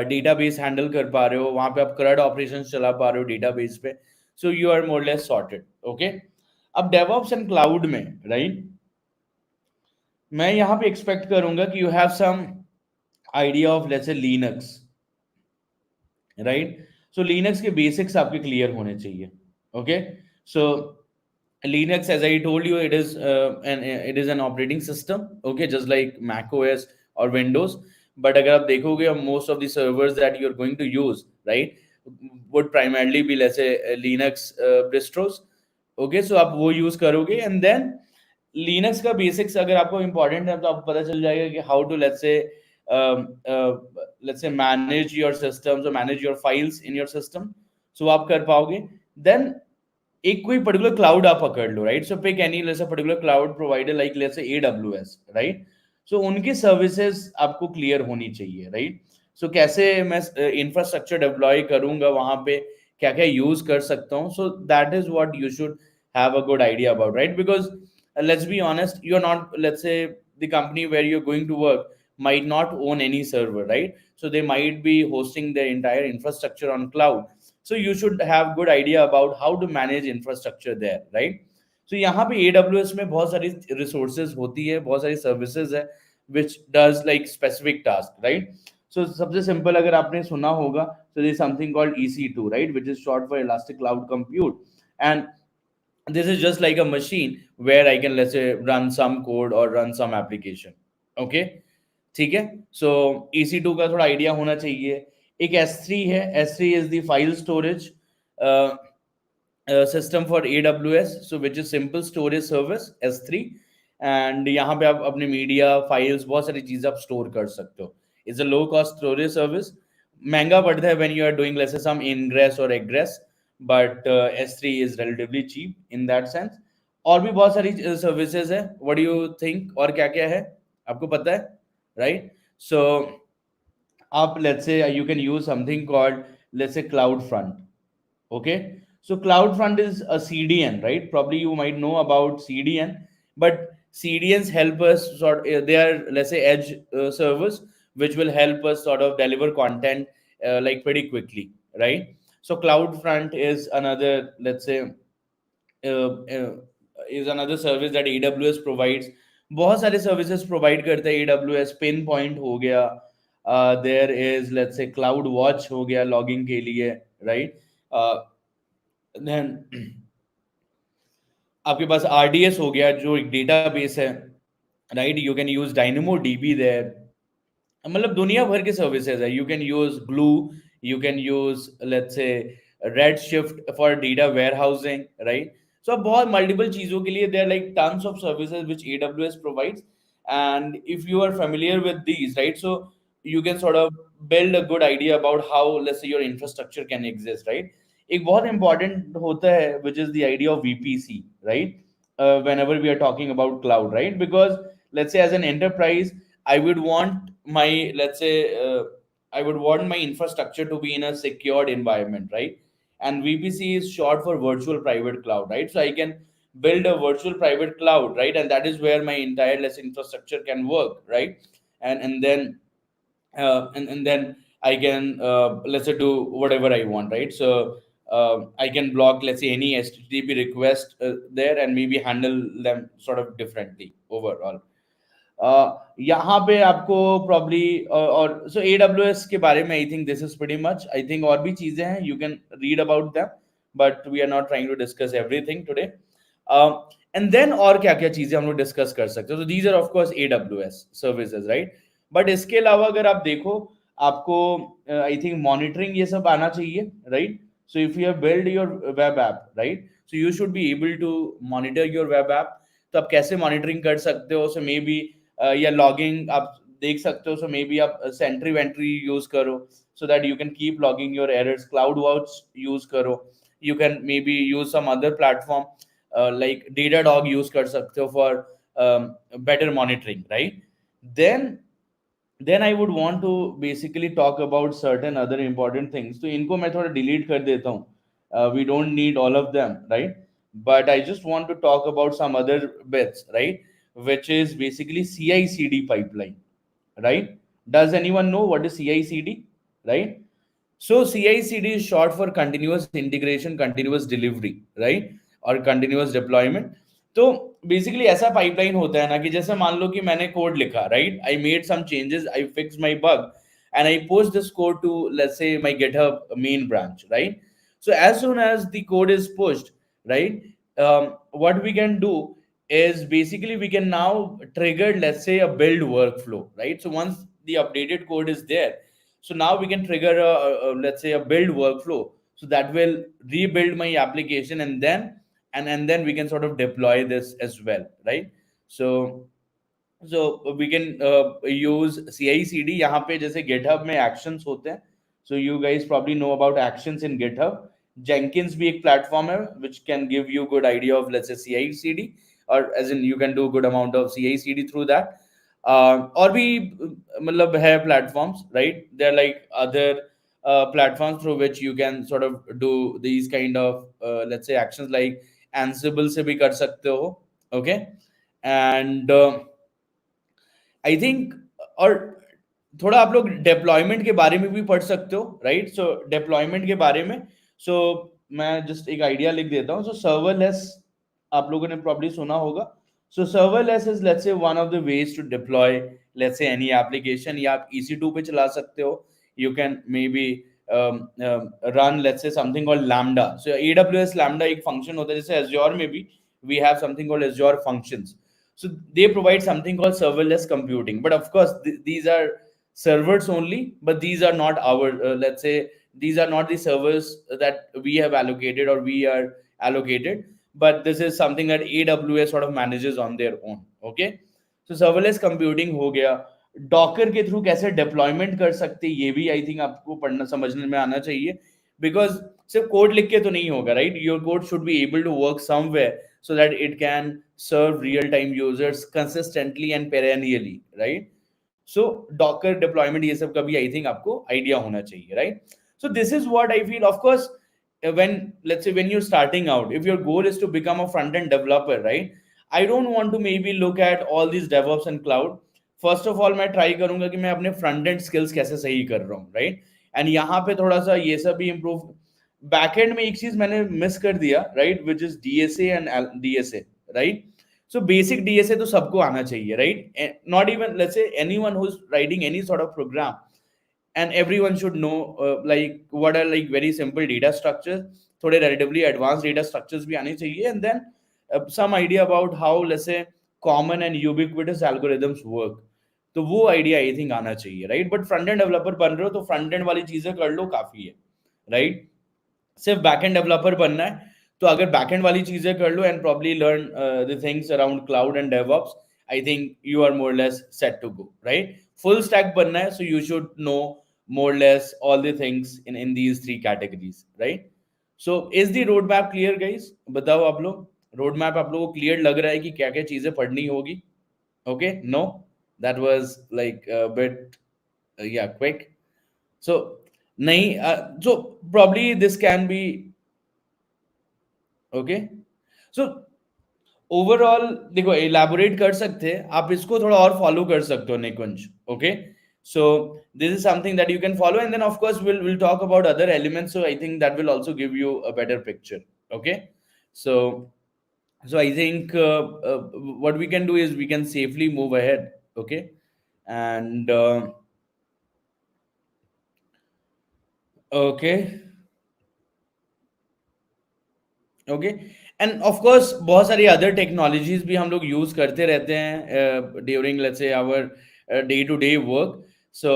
डेटाबेस हैंडल कर पा रहे हो, वहां पे आप करंट ऑपरेशन चला पा रहे हो डेटाबेस पे, so you are more less sorted. Okay, अब डेवऑप्स एंड क्लाउड में, राइट, मैं यहाँ पे एक्सपेक्ट करूंगा कि you have some idea of let's say Linux, right. So Linux के बेसिक्स आपके क्लियर होने चाहिए। Okay, so Linux, as I told you, it is an operating system, okay, just like Mac OS or Windows. But अगर आप देखोगे, most of the servers that you're going to use, right, would primarily be, let's say, Linux distros. Okay, so आप वो use करोगे, and then Linux का basics अगर आपको important है तो आपको पता चल जाएगा कि how to, um, uh, let's say manage your systems or manage your files in your system. So आप कर पाओगे। Then एक कोई पर्टिकुलर क्लाउड आप पकड़ लो, right, so pick any let's particular cloud provider like let's से एडब्ल्यूएस, राइट। सो उनकी services आपको क्लियर होनी चाहिए, राइट। सो कैसे मैं इंफ्रास्ट्रक्चर डिप्लॉय करूंगा वहां पे, क्या क्या यूज कर सकता हूँ, so that is what you should have a good idea about, right, because let's be honest, you're not, let's say, the company where you're going to work might not own any server, right, so they might be hosting their entire infrastructure on cloud, so you should have good idea about how to manage infrastructure there, right। so यहाँ पे AWS में बहुत सारी resources होती है, बहुत सारी services है which does like specific task, right। so सबसे simple अगर आपने सुना होगा, so there is something called EC2, right, which is short for Elastic Cloud Compute, and this is just like a machine where I can, let's say, run some code or run some application। okay, ठीक है। सो EC2 का थोड़ा idea होना चाहिए। एक S3 है, S3 is the file storage system for AWS, so which is simple storage service S3, and यहाँ पे आप अपने मीडिया फाइल्स बहुत सारी चीजें आप स्टोर कर सकते हो। It's a low cost storage service, महंगा पड़ता है when you are doing let's say some ingress और एग्रेस, but S3 is relatively cheap in that sense. और भी बहुत सारी सर्विसेज है, व्हाट डू यू थिंक, और क्या क्या है आपको पता है, right. So up, let's say, you can use something called, let's say, CloudFront, okay, so CloudFront is a CDN, right, probably you might know about CDN, but CDNs help us they are, let's say, edge servers which will help us sort of deliver content like pretty quickly, right। so CloudFront is another, let's say, is another service that AWS provides। बहुत सारे services provide करते हैं AWS, Pinpoint हो गया, there is, let's say, CloudWatch हो गया logging के लिए, right। Then आपके पास RDS हो गया जो एक डेटाबेस है, right, you can use DynamoDB there, मतलब दुनिया भर के सर्विसेज है। You can use glue, you can use let's say Redshift for data warehousing, right. So बहुत मल्टीपल चीजों के लिए there like tons of services which AWS provides, and if you are familiar with these, right, so you can sort of build a good idea about how, let's say, your infrastructure can exist, right। एक बहुत important होता है which is the idea of VPC, right, whenever we are talking about cloud, right, because let's say as an enterprise I would want my, let's say, I would want my infrastructure to be in a secured environment, right, and VPC is short for virtual private cloud, right, so I can build a virtual private cloud, right, and that is where my entire, let's say, infrastructure can work, right, and then I can, let's say, do whatever I want, right, so I can block, let's say, any HTTP request there and maybe handle them sort of differently overall। यहाँ पे आपको probably और सो AWS के बारे में I think this is pretty much, I think और भी चीजें हैं, you can read about them, but we are not trying to discuss everything today. And then और क्या क्या चीजें हम लोग डिस्कस कर सकते हैं, तो these are of course AWS services, right. But इसके अलावा अगर आप देखो, आपको आई थिंक मॉनिटरिंग ये सब आना चाहिए, right. So if you have build your web app, right, so you should be able to monitor your web app. तो आप कैसे मॉनिटरिंग कर सकते हो, सो मे बी या लॉगिंग आप देख सकते हो, सो मे बी आप सेंट्री वेंट्री यूज करो so that you can keep logging your errors, CloudWatch use करो, you can maybe use some other platform like Datadog use कर सकते हो for better monitoring, right. Then I would want to basically talk about certain other important things, तो इनको मैं थोड़ा delete कर देता हूँ, we don't need all of them, right। but I just want to talk about some other bits, right? Which is basically CI/CD pipeline, right? Does anyone know what is CI/CD, right? So CI/CD is short for continuous integration, continuous delivery, right? और continuous deployment. तो basically ऐसा pipeline होता है ना कि जैसे मान लो कि मैंने कोड लिखा, right? I made some changes, I fix my bug and I post this code to, let's say, my GitHub main branch, right? So as soon as the code is pushed, right, what we can do is basically we can now trigger, let's say, a build workflow, right? So once the updated code is there, so now we can trigger let's say a build workflow, so that will rebuild my application, and then and then we can sort of deploy this as well, right? So we can use CI/CD यहाँ पे, जैसे GitHub में actions होते हैं. So you guys probably know about actions in GitHub. Jenkins भी एक platform है which can give you good idea of, let's say, CI/CD, or as in you can do good amount of CI/CD through that. और भी मतलब है platforms, right? They're like other platforms through which you can sort of do these kind of let's say actions, like Ansible से भी कर सकते हो, okay? And I think, और थोड़ा आप लोग डिप्लॉयमेंट के बारे में भी पढ़ सकते हो, राइट? सो डिप्लॉयमेंट के बारे में, सो मैं जस्ट एक आइडिया लिख देता हूँ. सो सर्वरलेस आप लोगों ने प्रॉब्ली सुना होगा. So serverless is, let's say, one of the ways to deploy, let's say, any application. या आप EC2 पे चला सकते हो. You can maybe run, let's say, something called Lambda. So AWS Lambda एक फंक्शन होता है, जैसे एज्योर में भी we have something called Azure functions. So they provide something called serverless computing, but of course these are servers only, but these are not our let's say, these are not the servers that we have allocated or we are allocated, but this is something that AWS sort of manages on their own. Okay, so serverless computing हो गया. Docker के through कैसे deployment कर सकते, ये भी I think आपको पढ़ना समझने में आना चाहिए, बिकॉज सिर्फ कोड लिख के तो नहीं होगा, right? Your code should be able to work somewhere so that it can serve real time users consistently and perennially, right? So Docker deployment, ये सब का भी I think आपको idea होना चाहिए, right? So this is what I feel. Of course, when, let's say, when you're starting out, if your goal is to become a front end developer, right, I don't want to maybe look at all these DevOps and cloud. First of all, मैं try करूंगा कि मैं अपने front end skills कैसे सही कर रहा हूँ, right? And यहाँ पे थोड़ा सा ये सब भी improve. बैकएंड में एक चीज मैंने मिस कर दिया, right, which is DSA and DSA, right? So basic DSA तो सबको आना चाहिए, right? Not even, let's say, anyone who is writing any sort of program, and everyone should know like what are like very simple data structures. थोड़े relatively advanced data structures भी आने चाहिए, and then some idea about how, let's say, common and ubiquitous algorithms work. तो वो idea I think आना चाहिए, right? But front end developer बन रहे हो तो फ्रंट एंड वाली चीजें कर लो, काफी है, राइट? सिर्फ बैकएंड डेवलपर बनना है तो अगर बैकएंड वाली चीजें कर लो and probably learn the things around cloud and DevOps, I think you are more less set to go, right? Full stack बनना है, so you should know more less all the things in these three categories, right? So is the roadmap clear guys? बताओ आप लोग, road map आप लोगों को clear लग रहा है कि क्या क्या चीजें पढ़नी होगी? Okay, no, that was like bit या क्विक. सो नहीं, so probably this can be okay. So overall देखो, इलाबोरेट कर सकते हैं आप, इसको थोड़ा और फॉलो कर सकते हो Nikunj. Okay, so this is something that you can follow, and then of course we'll talk about other elements, so I think that will also give you a better picture. Okay, so I think what we can do is we can safely move ahead. Okay, and okay. Okay, end of course बहुत सारी other technologies भी हम लोग use करते रहते हैं during, let's say, our day to day work. So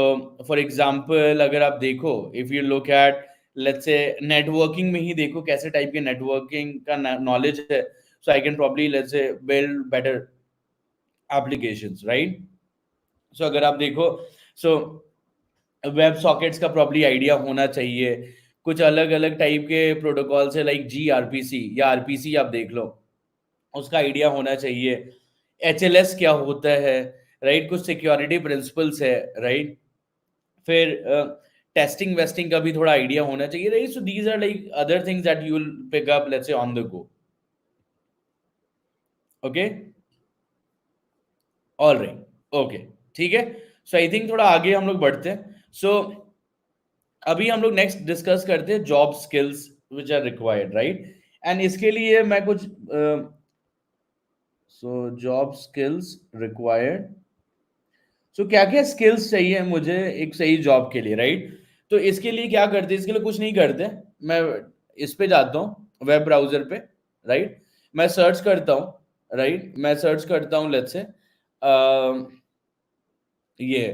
for example, अगर आप देखो, if you look at, let's say, networking में ही देखो कैसे टाइप के नेटवर्किंग का नॉलेज है. So I can probably, let's say, build better applications, right? So अगर आप देखो, सो वेब सॉकेट्स का प्रॉब्ली आइडिया होना चाहिए. कुछ अलग अलग टाइप के प्रोटोकॉल से, लाइक GRPC या RPC आप देख लो, उसका आइडिया होना चाहिए. HLS क्या होता है, राइट? कुछ सिक्योरिटी प्रिंसिपल्स है, राइट? फिर टेस्टिंग वेस्टिंग का भी थोड़ा आइडिया होना चाहिए, right? So these are like other things that you will pick up, let's say, on the go. Okay, all right, okay, ठीक है। सो आई थिंक थोड़ा आगे हम लोग बढ़ते हैं। सो अभी हम लोग नेक्स्ट डिस्कस करते हैं job skills which are required, right. And इसके लिए मैं कुछ so job skills required, so क्या क्या स्किल्स चाहिए मुझे एक सही जॉब के लिए, राइट। तो इसके लिए क्या करते हैं, इसके लिए कुछ नहीं करते, मैं इस पे जाता हूँ वेब ब्राउजर पे, राइट। मैं सर्च करता हूँ, राइट, मैं सर्च करता हूँ लेट्स से ये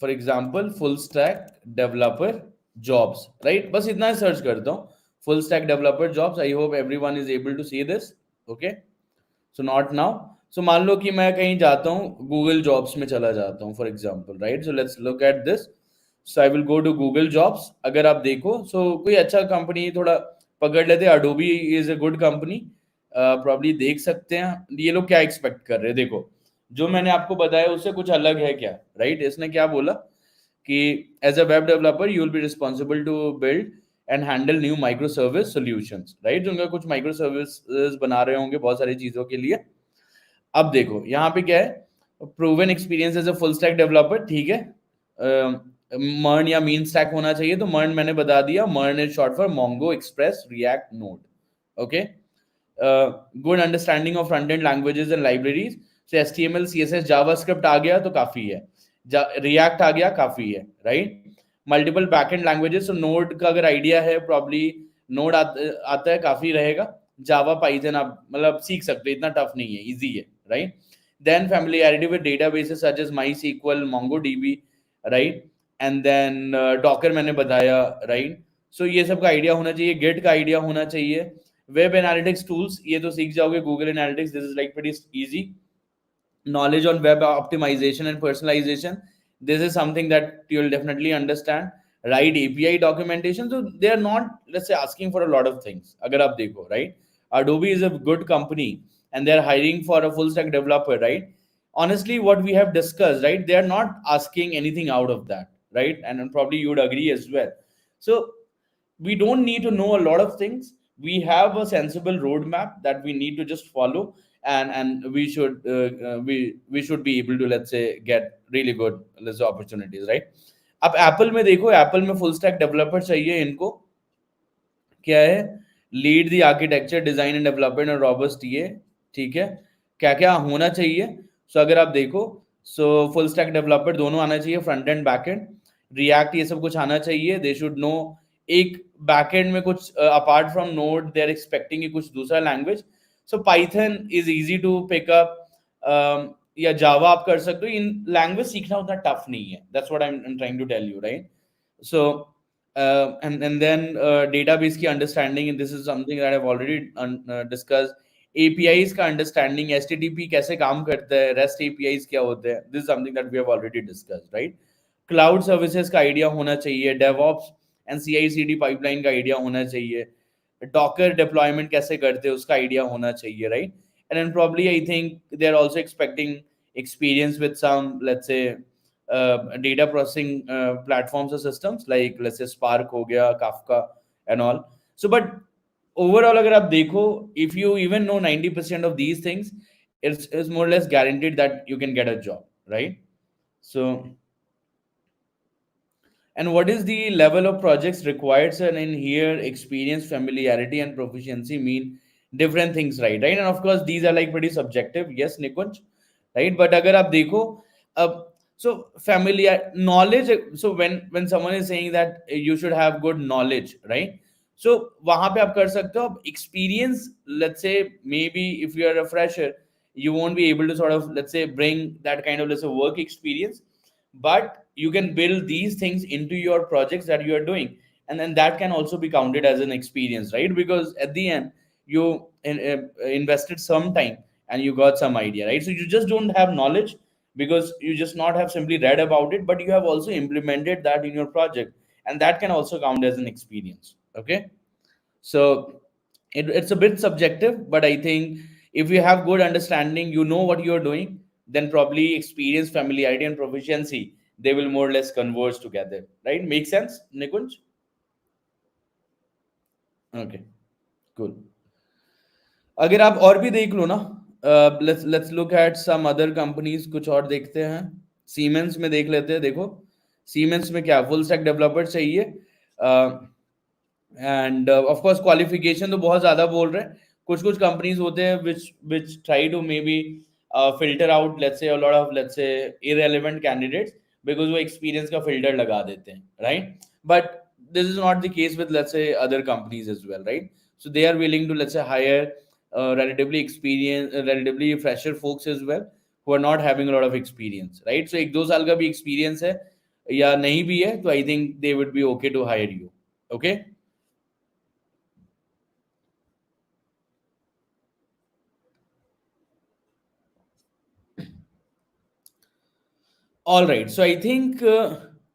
for example full stack developer jobs, right, बस इतना ही सर्च करता हूँ, full stack developer jobs. I hope everyone is able to see this, okay. So not now. So मान लो कि मैं कहीं जाता हूँ, गूगल जॉब्स में चला जाता हूँ for example, right. So let's look at this. So I will go to Google jobs. अगर आप देखो, सो कोई अच्छा कंपनी थोड़ा पकड़ लेते, Adobe is a good company, probably देख सकते हैं ये लोग क्या एक्सपेक्ट कर रहे हैं। देखो, जो मैंने आपको बताया उससे कुछ अलग है क्या, राइट। इसने क्या बोला कि as a web developer you will be responsible to build and handle new micro service solutions, right. उनका कुछ माइक्रो सर्विस बना रहे होंगे बहुत सारी चीजों के लिए। अब देखो यहाँ पे क्या है, proven experience as a full stack developer, ठीक है। मर्न या मीन स्टैक होना चाहिए, तो मर्न मैंने बता दिया, MERN is short for Mongo Express React Node, okay. Good understanding of front end languages and libraries, so HTML CSS JavaScript आ गया तो काफी है, रिएक्ट आ गया काफी है, राइट। मल्टीपल बैकएंड लैंग्वेजेस, तो नोड का अगर आइडिया है प्रॉब्ली नोड आता है, काफी रहेगा। जावा पाइथन आप मतलब सीख सकते हो, इतना टफ नहीं है, इजी है, right. Then familiarity with databases such as MySQL, MongoDB, right. And then Docker मैंने बताया, राइट। सो ये सब का आइडिया होना चाहिए, गिट का आइडिया होना चाहिए। वेब एनालिटिक्स टूल्स ये तो सीख जाओगे, Google analytics, this is like pretty easy. knowledge on web optimization and personalization, this is something that you'll definitely understand. Right, API documentation, so they are not, let's say, asking for a lot of things agar aap dekho, right. Adobe is a good company and they're hiring for a full stack developer, right. Honestly, what we have discussed, right, they are not asking anything out of that, right. And probably you would agree as well. So we don't need to know a lot of things. We have a sensible roadmap that we need to just follow, and we should be able to, let's say, get really good, let's say, opportunities, right. अब Apple में देखो, Apple में full stack developer चाहिए इनको, क्या है, lead the architecture design and development और robust, ये ठीक है। क्या क्या होना चाहिए, सो अगर आप देखो, सो फुल स्टैक डेवलपर दोनों आना चाहिए, front end back end, React ये सब कुछ आना चाहिए। दे शुड नो एक बैक एंड में कुछ apart from Node they are expecting कुछ दूसरा language. So Python is easy to pick up, या जावा आप कर सकते हो, इन लैंग्वेज सीखना उतना टफ नहीं है, that's what I am trying to tell you, right. So and then database की understanding, and this is something that I've already discussed. APIs का understanding, HTTP कैसे काम करता है, REST APIs क्या होते हैं, this is something that we have already discussed, right. Cloud services का आइडिया होना चाहिए, डेवऑप्स एंड CI/CD पाइपलाइन का आइडिया होना चाहिए, डॉकर डिप्लॉयमेंट कैसे करते हैं उसका आइडिया होना चाहिए, right. And then probably I think they are also expecting experience with some, let's say, data processing platforms और systems like, let's say, Spark हो गया, Kafka and all. So but overall अगर आप देखो, if you even know 90% of these things, it's more or less guaranteed that you can get a job, right. So and what is the level of projects required, sir? And in here, experience, familiarity, and proficiency mean different things, right? And of course, these are like pretty subjective. Yes, Nikunj, right? But agar aap dekho, so familiar knowledge. So when someone is saying that you should have good knowledge, right? So वहां पे आप कर सकते हो experience. Let's say maybe if you are a fresher, you won't be able to sort of, let's say, bring that kind of, let's say, work experience, but you can build these things into your projects that you are doing, and then that can also be counted as an experience, right. Because at the end you invested some time and you got some idea, right. So you just don't have knowledge because you just not have simply read about it, but you have also implemented that in your project, and that can also count as an experience, okay. So it's a bit subjective, but I think if you have good understanding, you know what you're doing, then probably experience, familiarity, and proficiency, they will more or less converge together, right. Make sense, Nikunj? Okay, cool. अगर आप और भी देख लो ना, let's look at some other companies, कुछ और देखते हैं। सीमेंस में देख लेते हैं। देखो सीमेंस में क्या फुल स्टैक डेवलपर चाहिए, एंड ऑफ कोर्स क्वालिफिकेशन तो बहुत ज्यादा बोल रहे हैं। कुछ कुछ कंपनीज होते हैं which try to maybe filter out let's say a lot of let's say irrelevant candidates, because वो experience का filter लगा देते हैं, right? But this is not the case with let's say other companies as well, right? So they are willing to let's say hire relatively experienced, relatively fresher folks as well, who are not having a lot of experience, right? So एक दो साल का भी experience है या नहीं भी है, तो I think they would be okay to hire you. Okay. All right, so I think,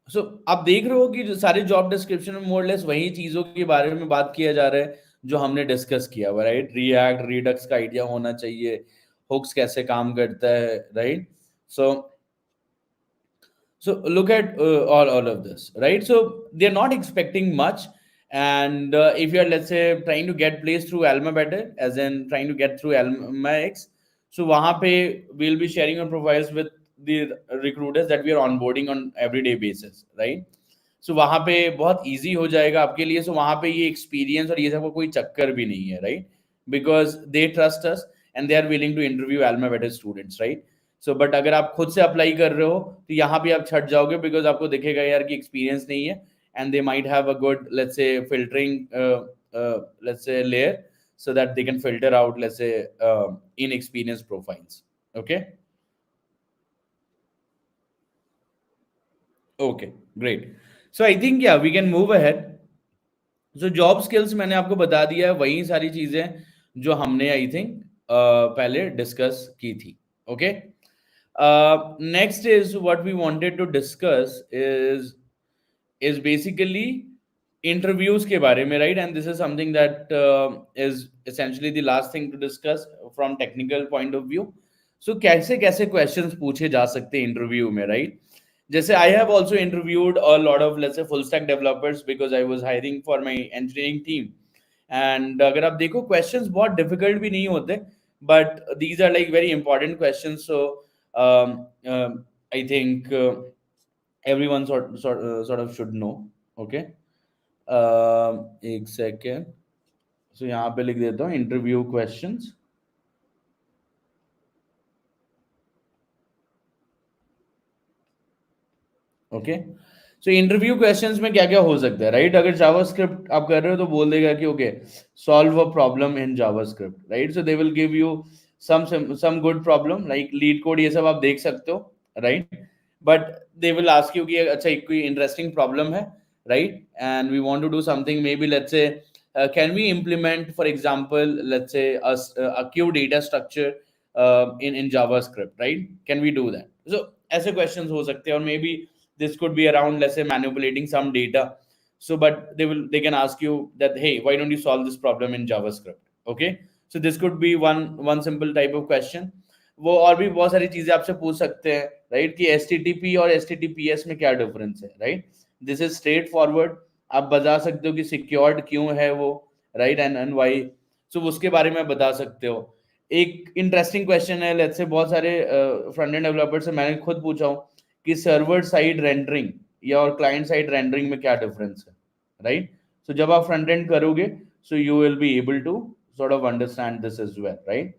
so आप देख रहे हो कि जो सारे जॉब डिस्क्रिप्शन में मोर लेस वही चीजों के बारे में बात किया जा रहा है जो हमने डिस्कस किया हुआ, राइट? रिएक्ट रिडक्स का आइडिया होना चाहिए, हुक्स कैसे काम करता है, right? So look at all of this, right? So they're not expecting much, and if you're let's say trying to get placed through AlmaBetter, as in trying to get through AlmaX, so वहाँ पे we'll be sharing our profiles with the recruiters that we are onboarding on everyday basis, right? सो वहां पे बहुत easy हो जाएगा आपके लिए। सो वहां पे ये एक्सपीरियंस और ये सब का कोई चक्कर भी नहीं है, right? Because they trust us and they are willing to interview AlmaBetter students, right? So but अगर आप खुद से अप्लाई कर रहे हो तो यहाँ भी आप छट जाओगे, बिकॉज आपको दिखेगा यार कि एक्सपीरियंस नहीं है, and they might have a good let's say filtering let's say layer, so that they can filter out let's say inexperienced profiles. Okay. Okay, great. So I think yeah, we can move ahead. So job skills मैंने आपको बता दिया है, वही सारी चीजें जो हमने आई थिंक पहले डिस्कस की थी। Okay, next is what we wanted to discuss is basically interviews के बारे में, right? And this is something that is essentially the last thing to discuss from technical point of view. So कैसे कैसे questions पूछे जा सकते हैं interview में, राइट? जैसे I have also interviewed a lot of let's say full stack developers because I was hiring for my engineering team, and अगर आप देखो questions बहुत difficult भी नहीं होते, but these are like very important questions. So um, I think everyone sort of should know. Okay. एक second. So यहाँ पे लिख देता हूँ interview questions. Okay, so interview questions में क्या क्या हो सकता है, राइट? अगर जावास्क्रिप्ट आप कर रहे हो तो बोल देगा कि okay, solve a problem in JavaScript, right? So they will give you some good problem like LeetCode, ये सब आप देख सकते हो, right? But they will ask you कि अच्छा एक कोई इंटरेस्टिंग प्रॉब्लम है, right? And we want to do something maybe let's say can we implement for example let's say a queue data structure in javascript, right? Can we do that? So ऐसे questions हो सकते हैं, और may be this could be around let's say manipulating some data. So but they can ask you that hey, why don't you solve this problem in javascript? Okay, so this could be one simple type of question. वो और भी बहुत सारी चीजें आपसे पूछ सकते हैं, राइट? कि एचटीटीपी और एचटीटीपीएस में क्या डिफरेंस है, right? This is straight forward. आप बता सकते हो कि सिक्योर्ड क्यों है वो, राइट? And Y. सो उसके बारे में बता सकते हो। एक इंटरेस्टिंग क्वेश्चन है, लेट्स से बहुत सारे फ्रंट एंड डेवलपर से मैंने खुद पूछा हूँ कि सर्वर साइड रेंडरिंग या और क्लाइंट साइड रेंडरिंग में क्या डिफरेंस है, राइट? सो जब आप फ्रंट एंड करोगे so you will be able to sort of understand this as well, right?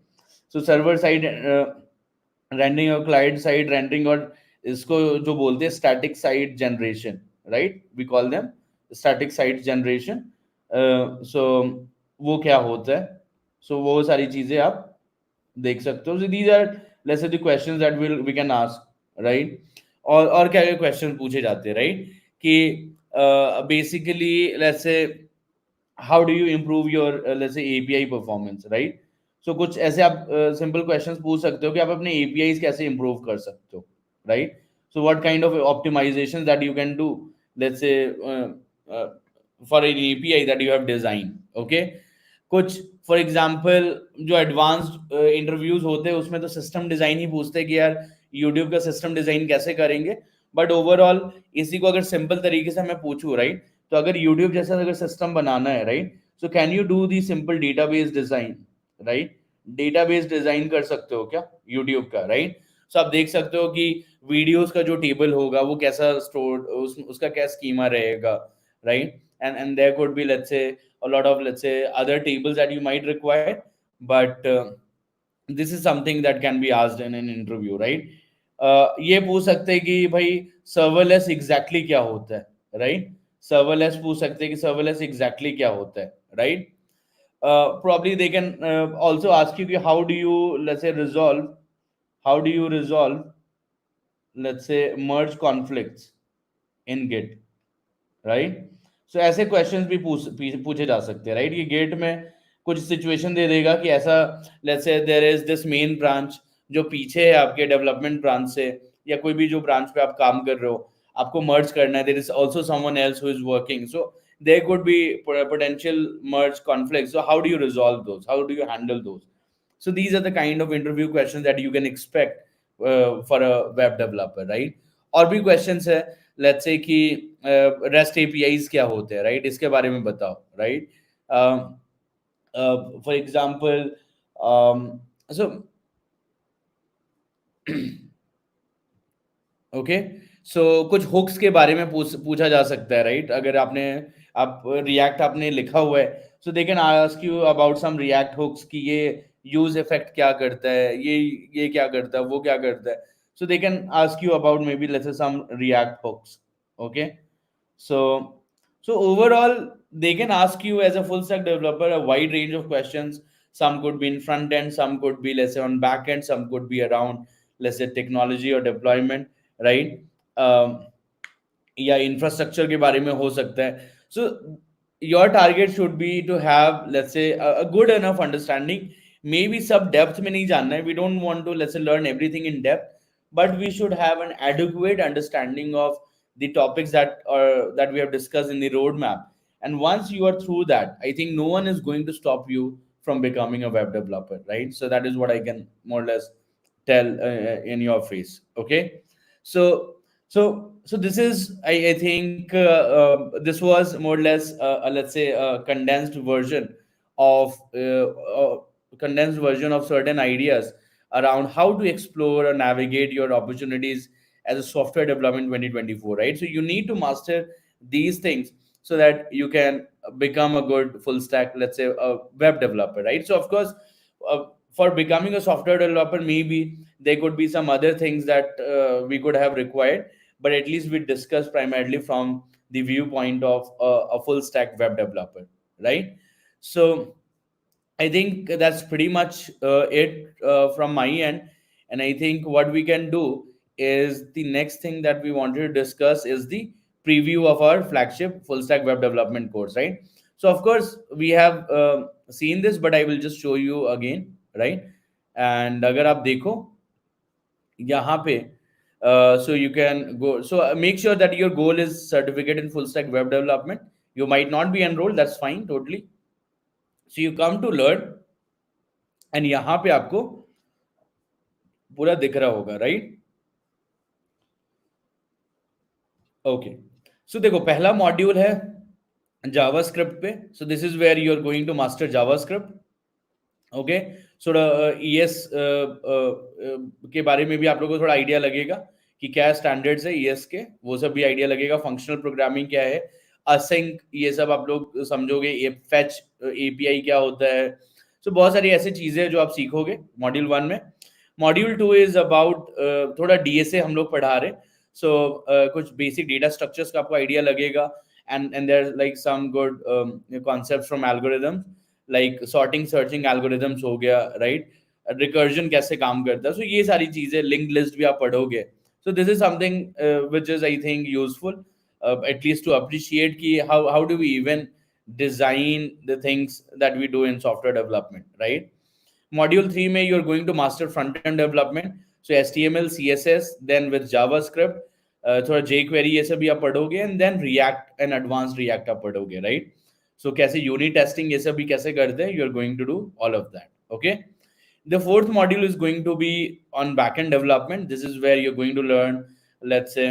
So server side rendering और क्लाइंट साइड रेंडरिंग, और इसको जो बोलते हैं static site generation, right? We call them static site generation. So वो क्या होता है? सो वो सारी चीजें आप देख सकते हो। These are let's say the questions that we can ask, right? और क्या क्या क्वेश्चन पूछे जाते हैं, राइट? कि basically let's say how do you improve your let's say API performance, right? So कुछ ऐसे आप सिंपल क्वेश्चंस पूछ सकते हो कि आप अपने एपीआई कैसे इम्प्रूव कर सकते हो, right? So what kind of optimisation that you can do let's say for an API that you have design. Okay, कुछ फॉर एग्जाम्पल जो एडवांस्ड इंटरव्यूज होते हैं उसमें तो सिस्टम डिजाइन ही पूछते हैं कि यार यूट्यूब का सिस्टम डिजाइन कैसे करेंगे। बट ओवरऑल इसी को अगर सिंपल तरीके से मैं पूछूं, राइट? तो अगर यूट्यूब जैसा अगर सिस्टम बनाना है, right? So can you do the simple database design, right? Database design कर सकते हो क्या यूट्यूब का, राइट? सो आप देख सकते हो कि वीडियोस का जो टेबल होगा वो कैसा स्टोर, उसका क्या स्कीमा रहेगा, right? And there could be let's say a lot of, let's say, other tables that you might require, but this is something that can be asked in an interview, right? ये पूछ सकते हैं कि भाई serverless exactly क्या होता है, right? Serverless पूछ सकते हैं कि सर्वरलेस एग्जैक्टली क्या होता है, right? Probably they can also ask you कि how do you, let's say, resolve, let's say, merge conflicts in Git, राइट? सो ऐसे क्वेश्चंस भी पूछे जा सकते हैं, राइट? ये गेट में कुछ सिचुएशन दे देगा कि ऐसा, let's say there is this main branch जो पीछे है आपके डेवलपमेंट ब्रांच से, या कोई भी जो ब्रांच पे आप काम कर रहे हो, आपको मर्ज करना है, there is also someone else who is working, so there could be potential merge conflict, so how do you resolve those, how do you handle those? So these are the kind of interview questions that you can expect for a web developer, right? और भी questions है, let's say कि REST APIs क्या होते हैं, right? इसके बारे में बताओ, right? For example, so okay, so कुछ हुक्स के बारे में पूछा जा सकता है, राइट? अगर आप रिएक्ट आपने लिखा हुआ है, so they can ask you about some React hooks कि ये यूज इफेक्ट क्या करता है, ये क्या करता है, वो क्या करता है, so they can ask you about maybe let's say some React hooks, okay? So, so overall, they can ask you as a full stack developer a wide range of questions. Some could be in front end, some could be, let's say, on back end, some could be around, let's say, technology or deployment, right? Um, या infrastructure के बारे में हो सकता है. So your target should be to have, let's say, a good enough understanding. Maybe सब depth में नहीं जानना है, we don't want to, let's say, learn everything in depth, but we should have an adequate understanding of the topics that we have discussed in the roadmap. And once you are through that, I think no one is going to stop you from becoming a web developer, right? So that is what I can more or less tell in your face, okay? So this is, I think this was more or less let's say a condensed version of certain ideas around how to explore or navigate your opportunities as a software development 2024, right? So you need to master these things so that you can become a good full stack, let's say, a web developer, right? So of course, for becoming a software developer, maybe there could be some other things that we could have required, but at least we discussed primarily from the viewpoint of a full stack web developer, right? So I think that's pretty much it from my end. And I think what we can do is the next thing that we wanted to discuss is the preview of our flagship full stack web development course, right? So, of course, we have seen this, but I will just show you again, right? And अगर आप देखो यहाँ पे, so you can go. So make sure that your goal is certificate in full stack web development. You might not be enrolled, that's fine, totally. So you come to learn, and यहाँ पे आपको पूरा दिख रहा होगा, right? Okay, सो देखो पहला module है जावास्क्रिप्ट पे. So this is where you are going to master JavaScript, okay? So ES के बारे में भी आप लोगों को थोड़ा आइडिया लगेगा कि क्या स्टैंडर्ड्स है ईएस के, वो सब भी आइडिया लगेगा. फंक्शनल प्रोग्रामिंग क्या है, असिंक, ये सब आप लोग समझोगे. फेच एपीआई क्या होता है. सो बहुत सारी ऐसी चीजें जो आप सीखोगे मॉड्यूल 1 में. मॉड्यूल 2 इज अबाउट थोड़ा डीएसए हम लोग पढ़ा रहे. सो कुछ बेसिक डेटा स्ट्रक्चर्स का आपको आइडिया लगेगा, and there like some good concepts from algorithms, like sorting searching algorithms हो गया, राइट? रिकर्जन कैसे काम करता है, सो ये सारी चीजें, लिंक लिस्ट भी आप पढ़ोगे. So this is something which is, I think, useful at least to appreciate कि how do we even design the things that we do in software development, right? Module 3 mein you're going to master front end development, so HTML, CSS, then with JavaScript, थोड़ा jQuery ये सब भी आप पढ़ोगे, and then React and advanced React आप पढ़ोगे, right? So कैसे unit testing ये सब भी कैसे करते हैं, you're going to do all of that, okay? The fourth module is going to be on backend development. This is where you're going to learn, let's say,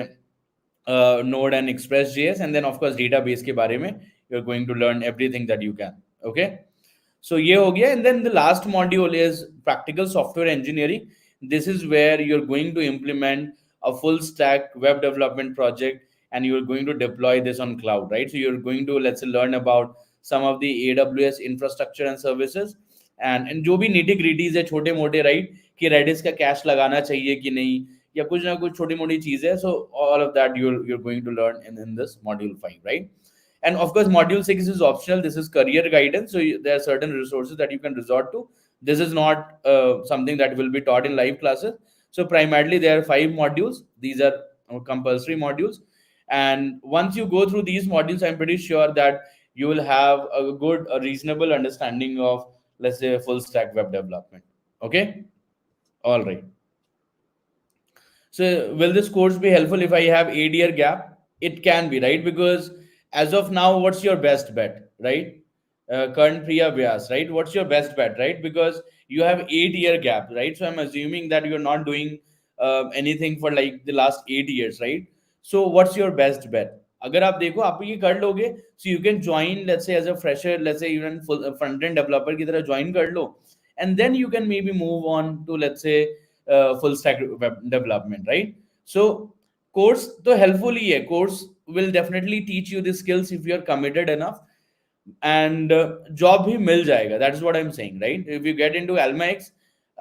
Node and Express.js, and then of course database के बारे में you're going to learn everything that you can, okay? So ये हो गया, and then the last module is practical software engineering. This is where you're going to implement a full stack web development project, and you're going to deploy this on cloud, right? So you're going to, let's say, learn about some of the AWS infrastructure and services, and जो भी nitty gritties है छोटे मोटे, right, कि Redis का cache लगाना चाहिए कि नहीं, या कुछ ना कुछ छोटी मोटी चीज है. So all of that you're going to learn in this module 5, right? And of course, module 6 is optional. This is career guidance. So there are certain resources that you can resort to. This is not something that will be taught in live classes. So primarily there are 5 modules. These are compulsory modules. And once you go through these modules, I'm pretty sure that you will have a good, a reasonable understanding of, let's say, full stack web development. Okay. All right. So, will this course be helpful if I have 8 year gap? It can be, right? Because as of now, what's your best bet, right? Current Priya Vyas, right? What's your best bet, right? Because you have 8 year gap, right? So I'm assuming that you're not doing anything for like the last 8 years, right? So what's your best bet? अगर आप देखो आप ये कर लोगे, so you can join, let's say, as a fresher, let's say even full front end developer की तरह join कर लो, and then you can maybe move on to, let's say, full stack web development, right? So course तो helpful ही है. Course will definitely teach you the skills if you are committed enough, and job भी मिल जाएगा. That is what I'm saying, right? If you get into AlmaX,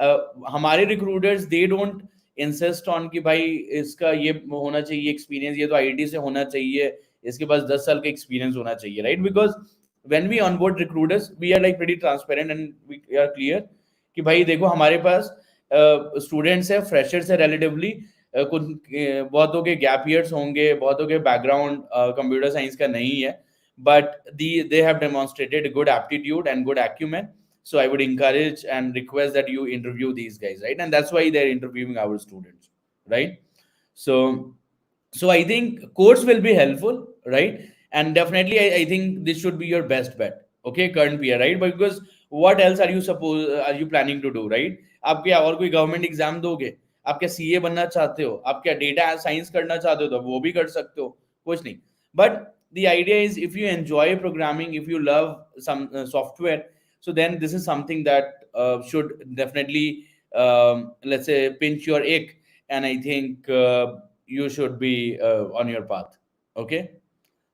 हमारे recruiters, they don't insist on कि भाई इसका ये होना चाहिए एक्सपीरियंस, ये तो आईटी से होना चाहिए, इसके पास 10 साल का एक्सपीरियंस होना चाहिए, right? Because when we onboard recruiters, we are like pretty transparent and we are clear कि भाई देखो हमारे पास स्टूडेंट्स है, फ्रेशर्स है रिलेटिवली, कुछ बहुतों के गैप ईयर्स होंगे, बहुतों के बैकग्राउंड कंप्यूटर साइंस का नहीं है, but they have demonstrated good aptitude and good acumen. So I would encourage and request that you interview these guys, right? And that's why they're interviewing our students, right? So I think course will be helpful, right? And definitely I think this should be your best bet. Okay, current peer, right? But because what else are you planning to do, right? आप क्या और कोई government exam दोगे? आप क्या CA बनना चाहते हो? आप क्या डेटा साइंस करना चाहते हो? तो वो भी कर सकते हो, कुछ नहीं. But the idea is, if you enjoy programming, if you love some software, so then this is something that should definitely, let's say, pinch your ick, and I think you should be on your path. Okay.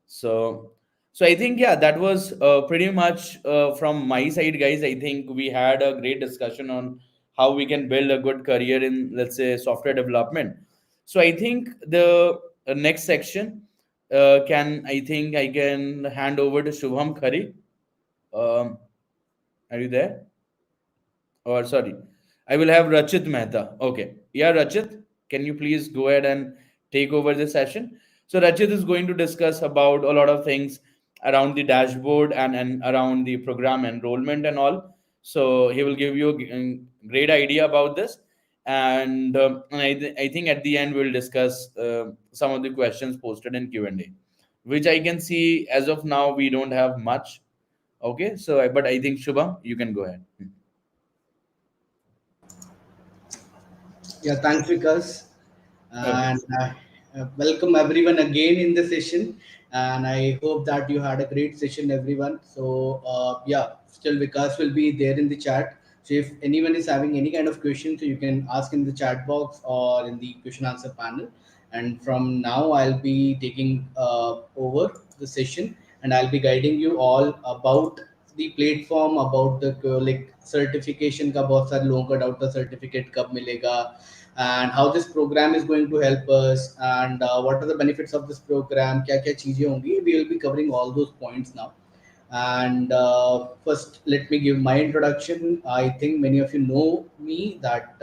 So so I think, yeah, that was pretty much from my side, guys. I think we had a great discussion on how we can build a good career in, let's say, software development. So I think the next section, can I think I can hand over to Shubham Khare. um, are you there? Or sorry, I will have Rachit Mehta. Okay. Yeah, Rachit, can you please go ahead and take over this session? So Rachit is going to discuss about a lot of things around the dashboard and around the program enrollment and all. So he will give you a great idea about this. And I think at the end we'll discuss some of the questions posted in Q&A, which I can see as of now we don't have much. Okay. But I think Shubham, you can go ahead. Yeah, thanks, Vikas. Okay. And welcome everyone again in the session. And I hope that you had a great session, everyone. So, yeah, still Vikas will be there in the chat. So, if anyone is having any kind of question, so you can ask in the chat box or in the question answer panel. And from now, I'll be taking over the session and I'll be guiding you all about the platform, about the like certification का बहुत सारे लोगों का doubt था certificate कब मिलेगा and how this program is going to help us and what are the benefits of this program क्या क्या चीजें होंगी we will be covering all those points now and first let me give my introduction. I think many of you know me that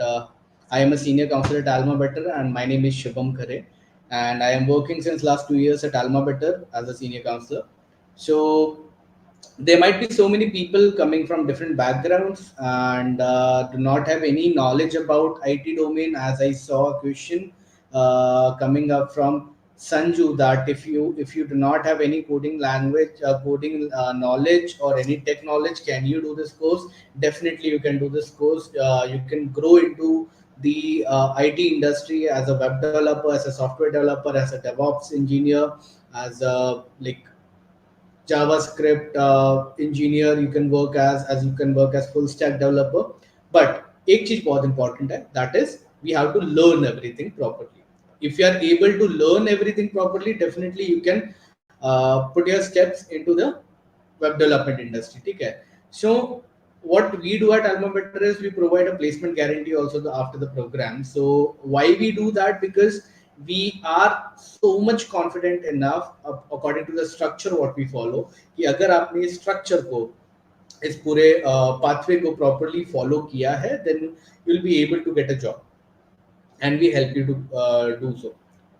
I am a senior counselor at AlmaBetter and my name is Shubham Khare and I am working since last 2 years at AlmaBetter as a senior counselor. So there might be so many people coming from different backgrounds and do not have any knowledge about IT domain. As I saw a question coming up from Sanju that if you do not have any coding language, coding knowledge or any tech knowledge, can you do this course? Definitely, you can do this course. You can grow into the IT industry as a web developer, as a software developer, as a DevOps engineer, as a like JavaScript engineer, you can work as you can work as full stack developer. But एक चीज बहुत important है, that is we have to learn everything properly. If you are able to learn everything properly, definitely you can put your steps into the web development industry. ठीक है? So what we do at Alma Better is we provide a placement guarantee also after the program. So why we do that? Because we are so much confident enough according to the structure what we follow कि अगर आपने इस structure को, इस पूरे pathway को properly follow किया है, then you will be able to get a job and we help you to do so.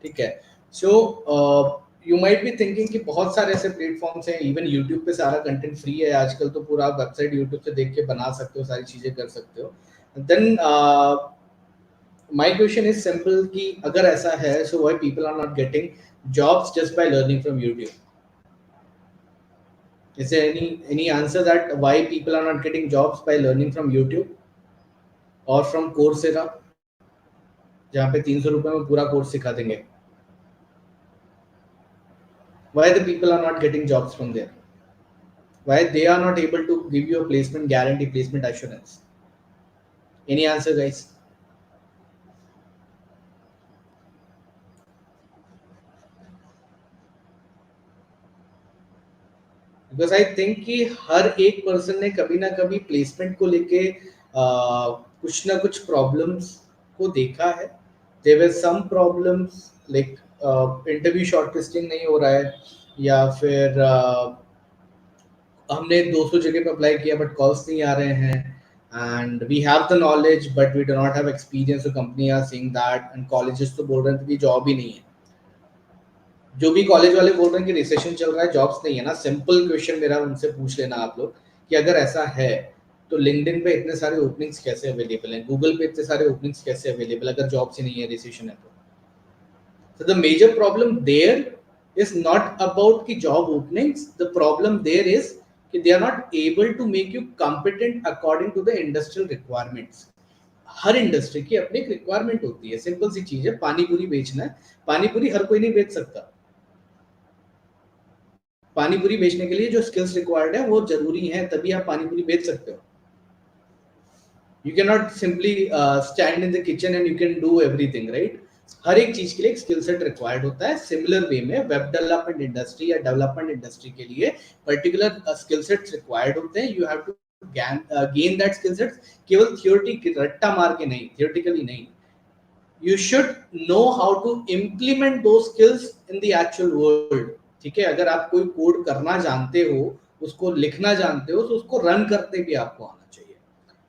ठीक है? So you might be thinking कि बहुत सारे ऐसे प्लेटफॉर्म्स हैं, इवन यूट्यूब पे सारा कंटेंट फ्री है आजकल, तो पूरा वेबसाइट यूट्यूब से देख के बना सकते हो, सारी चीजें कर सकते हो. Then my question is simple कि अगर ऐसा है, so why people are not getting jobs just by learning from YouTube? Is there any answer that why people are not getting jobs by learning from YouTube or from Coursera, जहाँ पे 300 रुपए में पूरा course सिखा देंगे? Why the people are not getting jobs from there? Why they are not able to give you a placement guarantee, placement assurance? Any answer, guys? Because I think कि हर एक person ने कभी ना कभी प्लेसमेंट को लेके कुछ ना कुछ प्रॉब्लम्स को देखा है. There were some problems like interview shortlisting नहीं हो रहा है, या फिर हमने 200 जगह पे अप्लाई किया बट कॉल्स नहीं आ रहे हैं, and we have the knowledge but we do not have experience. तो company are saying that, and colleges तो बोल रहे हैं कि जॉब ही नहीं है. जो भी कॉलेज वाले बोल रहे हैं कि रिसेशन चल रहा है, जॉब्स नहीं है ना, सिंपल क्वेश्चन मेरा उनसे पूछ लेना आप लोग कि अगर ऐसा है तो लिंक्डइन पे इतने सारे ओपनिंग्स कैसे अवेलेबल हैं, गूगल पे इतने सारे ओपनिंग्स कैसे अवेलेबल अगर जॉब्स ही नहीं है, रिसेशन है तो. So the major problem there is not about the job openings. The problem there is कि they are not able to make you competent according to the industrial requirements. Her industry की अपनी एक requirement होती है. Simple सी चीज है, पानी पूरी बेचना है, पानी पूरी हर कोई नहीं बेच सकता. पानी पूरी बेचने के लिए जो स्किल्स रिक्वायर्ड है वो जरूरी है, तभी आप पानी पूरी बेच सकते हो. You can not simply stand in the kitchen and you can do everything, right? हर एक चीज के लिए एक स्किल सेट रिक्वायर्ड होता है. सिमिलर वे में वेब डेवलपमेंट इंडस्ट्री या डेवलपमेंट इंडस्ट्री के लिए पर्टिकुलर स्किल सेट्स रिक्वायर्ड होते हैं. You have to gain that skill sets, केवल थियोरिटी रट्टा मार के नहीं, थियोरिटिकली नहीं. You should know how to implement those skills in the actual world. ठीक है? अगर आप कोई कोड करना जानते हो, उसको लिखना जानते हो, तो उसको रन करते भी आपको आना चाहिए.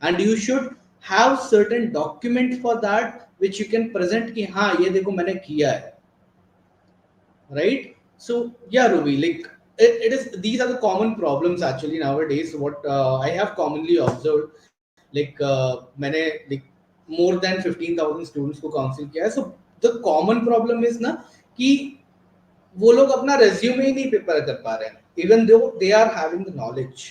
And you should have certain document for that which you can present कि हाँ ये देखो मैंने किया है, right? So yeah, Ruby, like it is, these are the common problems actually nowadays. What I have commonly observed, like मैंने like more than 15,000 students को council किया है. So the common problem is ना कि वो लोग अपना रेज्यूमे ही नहीं प्रिपेयर कर पा रहे हैं, even though they are having the knowledge.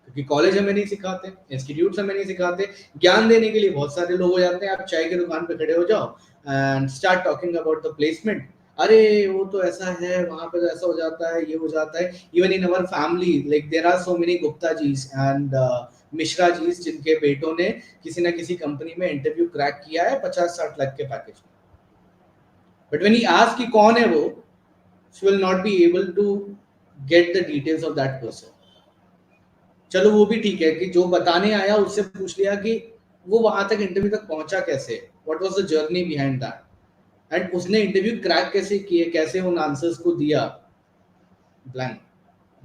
क्योंकि कॉलेज हमें नहीं सिखाते, इंस्टीट्यूट्स हमें नहीं सिखाते. ज्ञान देने के लिए बहुत सारे लोग हो जाते हैं. आप चाय की दुकान पे खड़े हो जाओ and start talking about the placement. अरे वो तो ऐसा है, वहां पे तो ऐसा हो जाता है, ये हो जाता है. Even in our family like there are so many Gupta jis and Mishra jis जिनके बेटों ने किसी ना किसी कंपनी में इंटरव्यू क्रैक किया है 50-60 लाख के पैकेज में. बट व्हेन ही आस्क कि कौन है वो, she will not be able to get the details of that person. चलो वो भी ठीक है कि जो बताने आया उससे पूछ लिया कि वो वहां तक इंटरव्यू तक पहुंचा कैसे, what was the journey behind that, and उसने इंटरव्यू क्रैक कैसे किए, कैसे उन आंसर्स को दिया. ब्लैंक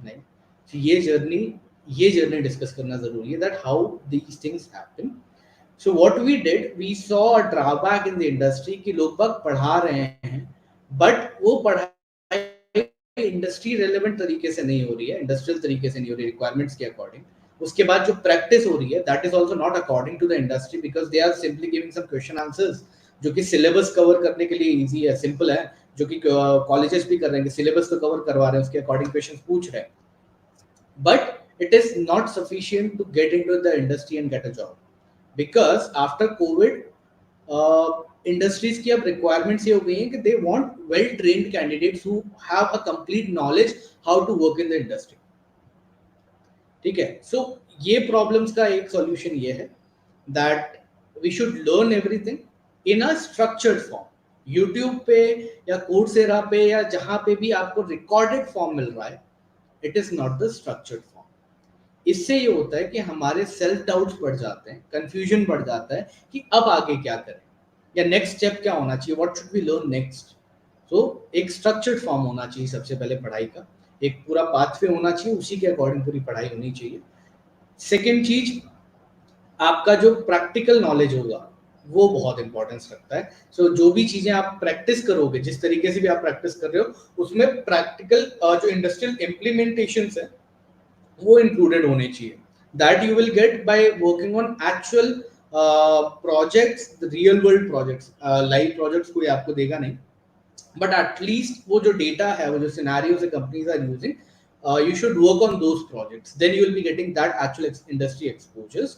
नहीं. तो ये जर्नी डिस्कस करना जरूरी है, that how these things happen. So what we did, we saw a drawback in the industry कि लोग बाग पढ़ा रहे हैं बट वो पढ़ाई इंडस्ट्री रेलेवेंट तरीके से नहीं हो रही है, इंडस्ट्रियल तरीके से नहीं हो रही, रिक्वायरमेंट्स के अकॉर्डिंग. उसके बाद जो प्रैक्टिस हो रही है that is also not according to the industry, because they are simply giving some question answers जो कि सिलेबस कवर करने के लिए इजी है, सिंपल है, जो कि कॉलेजेस भी कर रहे हैं, सिलेबस तो कवर करवा रहे हैं, उसके अकॉर्डिंग क्वेश्चंस पूछ रहे हैं. But it is not sufficient to get into the industry and get a job, because after COVID, industries की अब रिक्वायरमेंट्स ये हो गई हैं कि they want well trained candidates who have a complete knowledge how to work in the industry. ठीक है, सो ये प्रॉब्लम्स का एक सॉल्यूशन ये है that we should learn everything in a structured form. YouTube पे या कोर्सेरा पे या जहां पे भी आपको रिकॉर्डेड फॉर्म मिल रहा है, it is not the structured form. इससे ये होता है कि हमारे सेल्फ डाउट्स बढ़ जाते हैं, कंफ्यूजन बढ़ जाता है कि अब आगे क्या करें या नेक्स्ट स्टेप क्या होना चाहिए, what should we learn next. तो एक स्ट्रक्चर्ड फॉर्म होना चाहिए सबसे पहले पढ़ाई का, एक पूरा पाथवे होना चाहिए, उसी के अकॉर्डिंग पूरी पढ़ाई होनी चाहिए। सेकेंड चीज, आपका जो प्रैक्टिकल नॉलेज होगा वो बहुत इंपॉर्टेंस रखता है। सो जो भी चीजें आप प्रैक्टिस करोगे, जिस तरीके से भी आप प्रैक्टिस कर रहे हो, उसमें प्रैक्टिकल जो इंडस्ट्रियल इम्प्लीमेंटेशन है वो इंक्लूडेड होने चाहिए। That you will get by working on actual projects, real world projects. Live projects कोई आपको देगा नहीं, बट एटलीस्ट वो जो डेटा है, वो जो scenarios companies are using, you should work on those projects, then you will be getting that actual industry exposures,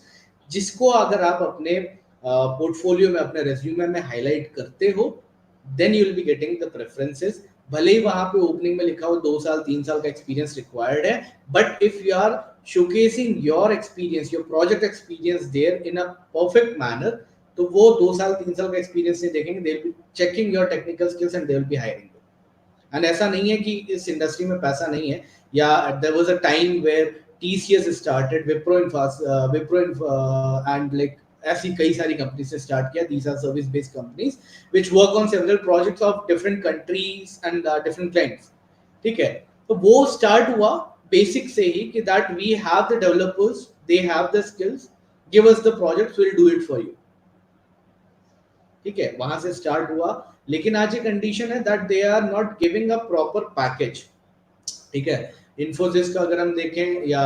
जिसको अगर आप अपने पोर्टफोलियो में, अपने रेज्यूमे में हाईलाइट करते हो, then you will be getting the preferences। भले ही वहां पे ओपनिंग में लिखा हो 2 साल 3 साल का एक्सपीरियंस रिक्वायर्ड है, but if you are showcasing your experience, your project experience there in a perfect manner, तो वो 2 साल 3 साल का एक्सपीरियंस नहीं देखेंगे, they will be checking your technical skills and they will be hiring you। And ऐसा नहीं है कि इस इंडस्ट्री में पैसा नहीं है, या there was a time where TCS started, Wipro and like ऐसी कई सारी कंपनी से स्टार्ट किया। These are service based companies which work on several projects of different countries and different clients. ठीक है, तो वो स्टार्ट हुआ बेसिक से ही कि that we have the developers, they have the skills, give us the projects, will do it for you. ठीक है, वहां से स्टार्ट हुआ, लेकिन आज ये कंडीशन है that they are not giving a proper package. ठीक है, इन्फोसिस का अगर हम देखें या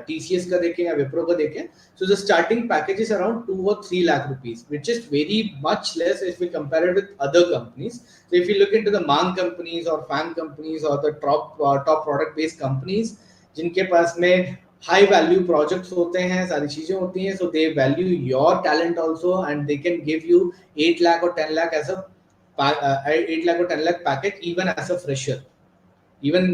टीसीएस का देखें या विप्रो का देखें, so the starting package is around 2 or 3 lakh rupees, which is very much less if we compare it with other companies। So if you look into the mang companies or fan companies or the top product based companies, जिनके पास में high value projects होते हैं, सारी चीजें होती हैं, so they value your talent also and they can give you 8 lakh or 10 lakh as a 8 lakh or 10 lakh package even as a fresher। Even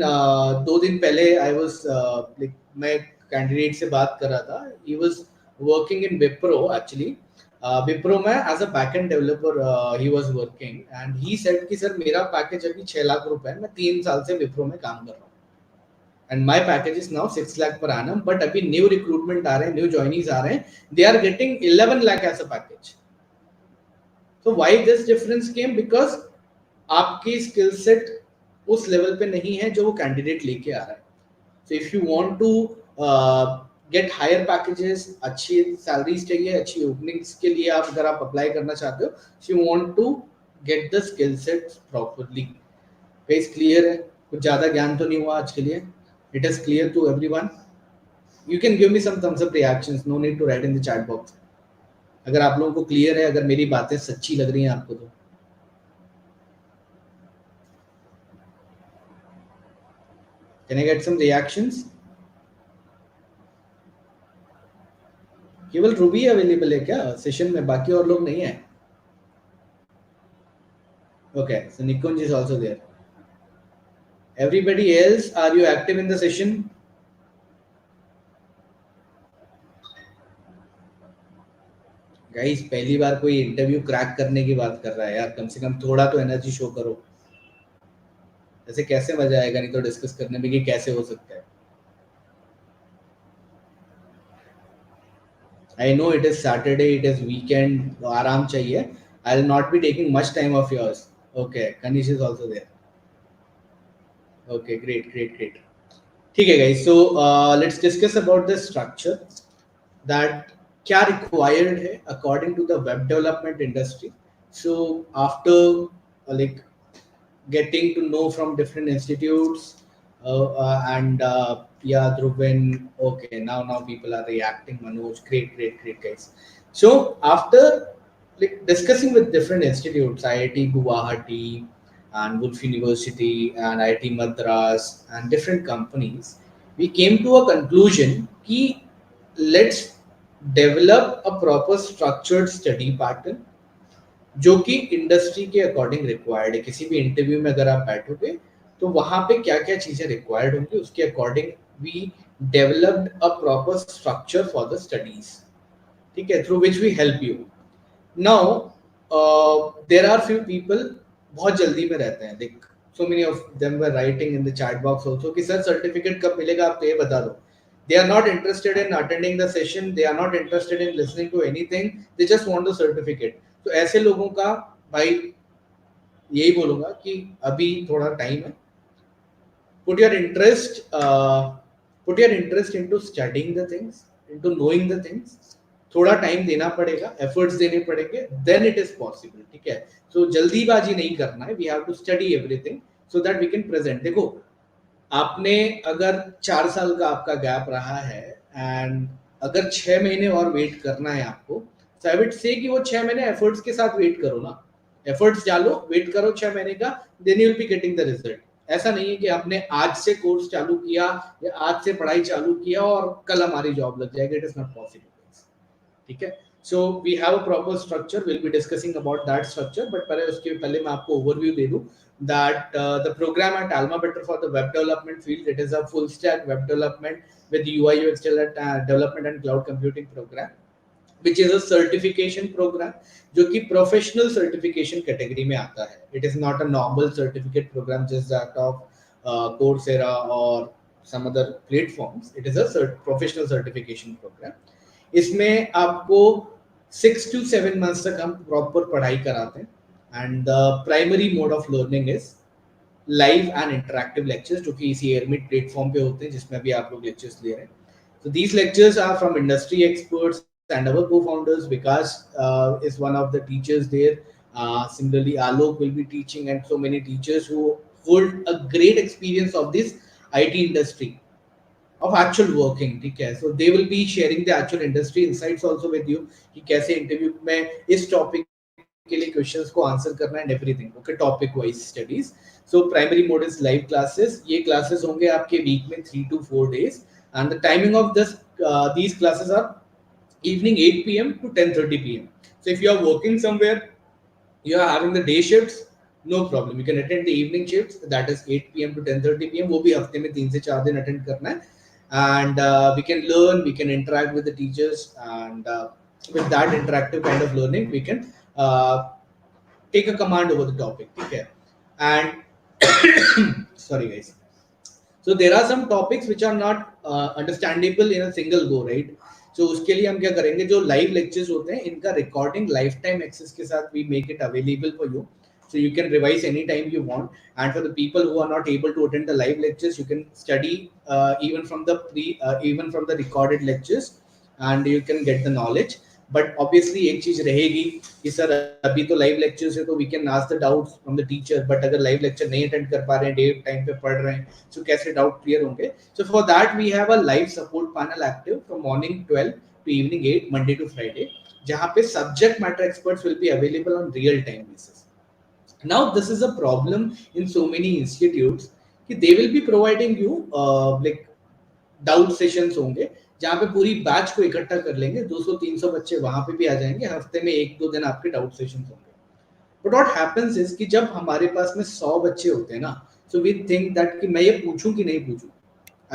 2 दिन पहले आई वाज लाइक, मैं candidate से बात कर रहा था, he was working in Wipro actually. Wipro में as a backend developer he was working and he said कि सर मेरा पैकेज अभी 6 लाख रुपए है, मैं 3 साल से विप्रो में काम कर रहा हूँ and my package is now 6 lakh per annum, but अभी न्यू रिक्रूटमेंट आ रहे हैं, न्यू जॉइनीज आ रहे हैं, they are getting 11 lakh as a package. तो why this difference came? Because आपकी स्किल सेट उस लेवल पे नहीं है जो वो कैंडिडेट लेके आ रहा है। So if you want to get higher packages, अच्छी सैलरीज चाहिए, अच्छी ओपनिंग्स के लिए आप अगर आप अप्लाई करना चाहते हो, so you want to get the skill set properly. Guys clear है? कुछ ज्यादा ज्ञान तो नहीं हुआ आज के लिए? It is clear to everyone? You can give me some thumbs up reactions, no need to write in the chat box. अगर आप लोगों को क्लियर है, अगर मेरी बातें सच्ची लग रही हैं आपको, तो can I get some reactions? केवल रूबी अवेलेबल है क्या सेशन में, बाकी और लोग नहीं है? Okay, so Nikunj is also there. Everybody else, are you active in the session? Guys पहली बार कोई इंटरव्यू क्रैक करने की बात कर रहा है यार, कम से कम थोड़ा तो एनर्जी शो करो। ऐसे कैसे मजा आएगा नहीं तो डिस्कस करने में कि कैसे हो सकता है। I know it is Saturday, it is weekend, आराम चाहिए। I will not be taking much time of yours. Okay, Kanish is also there. Okay, great great great. ठीक है guys, so let's discuss about the structure that क्या required है according to the web development industry. So after like getting to know from different institutes, and yeah, Dhruvin, okay, now people are reacting, Manoj, great great great guys. So after like discussing with different institutes, IIT Guwahati and Wolf University and IIT Madras and different companies, we came to a conclusion ki let's develop a proper structured study pattern जो कि industry के according required है। किसी भी interview में अगर आप बैठोगे तो वहां पे क्या क्या चीजें रिक्वायर्ड होंगी, उसके according we developed a proper structure for the studies, ठीक है, through which we help you. Now there are few people बहुत जल्दी में रहते हैं, देख so many of them were writing in the chat box also कि सर सर्टिफिकेट कब मिलेगा, आप तो ये बता दो। They are not interested in attending the session, they are not interested in listening to anything, they just want the certificate. तो ऐसे लोगों का भाई यही बोलूंगा कि अभी थोड़ा टाइम है, put your interest put your interest into studying the things, into knowing the things। थोड़ा टाइम देना पड़ेगा, एफर्ट्स देने पड़ेंगे, देन इट इज पॉसिबल, ठीक है। सो जल्दीबाजी नहीं करना है, we have to study everything so that we can present. देखो, आपने अगर 4 साल का आपका गैप रहा है एंड अगर 6 महीने और वेट करना है आपको, so I would say कि वो 6 महीने एफर्ट्स के साथ वेट करो ना, एफर्ट्स डालो, वेट करो 6 महीने का, then you will be getting the result. ऐसा नहीं है कि आपने आज से कोर्स चालू किया या आज से पढ़ाई चालू किया और कल हमारी जॉब लग जाएगी, इट इज नॉट पॉसिबल, ठीक है। So we have a proper structure, will be discussing about that structure, but पहले उसके पहले मैं आपको ओवरव्यू दे दूं that the program at AlmaBetter for the web development field, it is a full stack web development with UI UX development and cloud computing program, which is a certification program जो कि professional certification category में आता है। It is not a normal certificate program just that of Coursera और some other platforms, it is a professional certification program. इसमें आपको 6 to 7 months तक हम प्रॉपर पढ़ाई कराते हैं and the primary mode of learning is live and interactive lectures, जो कि इसी एयरमिट प्लेटफॉर्म पे होते हैं जिसमें भी आप लोग लेक्चर्स ले रहे हैं। So these lectures are from industry experts and our co-founders. Vikash is one of the teachers there. Similarly, Alok will be teaching, and so many teachers who hold a great experience of this IT industry, of actual working, ठीक है। So they will be sharing the actual industry insights also with you कि कैसे interview में इस topic के लिए questions को answer करना and everything, okay, topic wise studies. So primary mode is live classes, ये क्लासेस होंगे आपके वीक में 3 to 4 days, and the timing of this these classes are evening 8 p.m. to 10:30 p.m. So if you are working somewhere, you are having the day shifts, no problem, you can attend the evening shifts, that is 8 p.m. to 10:30 p.m. वो भी हफ्ते में 3 से 4 दिन attend करना है, and we can learn, we can interact with the teachers, and with that interactive kind of learning we can uh, take a command over the topic, ठीक है। And sorry guys, so there are some topics which are not understandable in a single go, right? So उसके लिए हम क्या करेंगे, जो live lectures होते हैं इनका रिकॉर्डिंग लाइफ टाइम एक्सेस के साथ we make it available for you, so you can revise anytime you want, and for the people who are not able to attend the live lectures, you can study even from the recorded lectures, and you can get the knowledge। But obviously एक चीज रहेगी कि sir अभी तो live lectures है तो we can ask the doubts from the teacher, but अगर live lecture नहीं अटेंड कर पा रहे हैं, डे टाइम पे पढ़ रहे हैं, सो कैसे डाउट क्लियर होंगे। So for that we have a live support panel active from morning 12 to evening 8 Monday to Friday, जहां पे subject matter experts will be available on real time basis. Now this is a problem in so many institutes कि they will be providing you like doubt sessions होंगे जहां पे पूरी batch को इकट्ठा कर लेंगे, 200-300 बच्चे वहां पे भी आ जाएंगे, हफ्ते में 1-2 दिन आपके डाउट सेशंस होंगे। बट व्हाट हैपेंस इज कि जब हमारे पास में 100 बच्चे होते हैं ना, सो वी थिंक दैट कि मैं ये पूछूं कि नहीं पूछूं।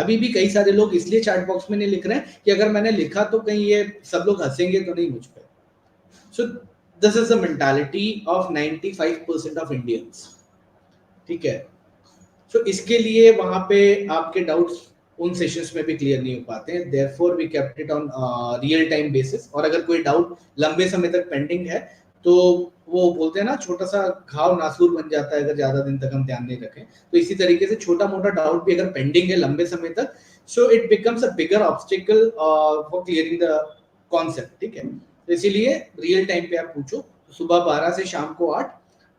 अभी भी कई सारे लोग इसलिए चैट बॉक्स में नहीं लिख रहे हैं कि अगर मैंने लिखा तो कहीं ये सब लोग हंसेंगे तो नहीं मुझ पे। So this is the mentality of 95% of Indians, ठीक है। सो इसके लिए वहां पे आपके डाउट्स उन सेशंस में भी क्लियर नहीं हो पाते हैं, therefore we kept it on real time basis. और अगर कोई डाउट लंबे समय तक पेंडिंग है तो वो बोलते हैं ना, छोटा सा घाव नासूर बन जाता है अगर ज्यादा दिन तक हम ध्यान नहीं रखें। तो इसी तरीके से छोटा मोटा डाउट भी अगर पेंडिंग है लंबे समय तक, so it becomes a bigger obstacle for clearing the concept, ठीक है। तो इसीलिए रियल टाइम पे आप पूछो, सुबह 12 से शाम को 8,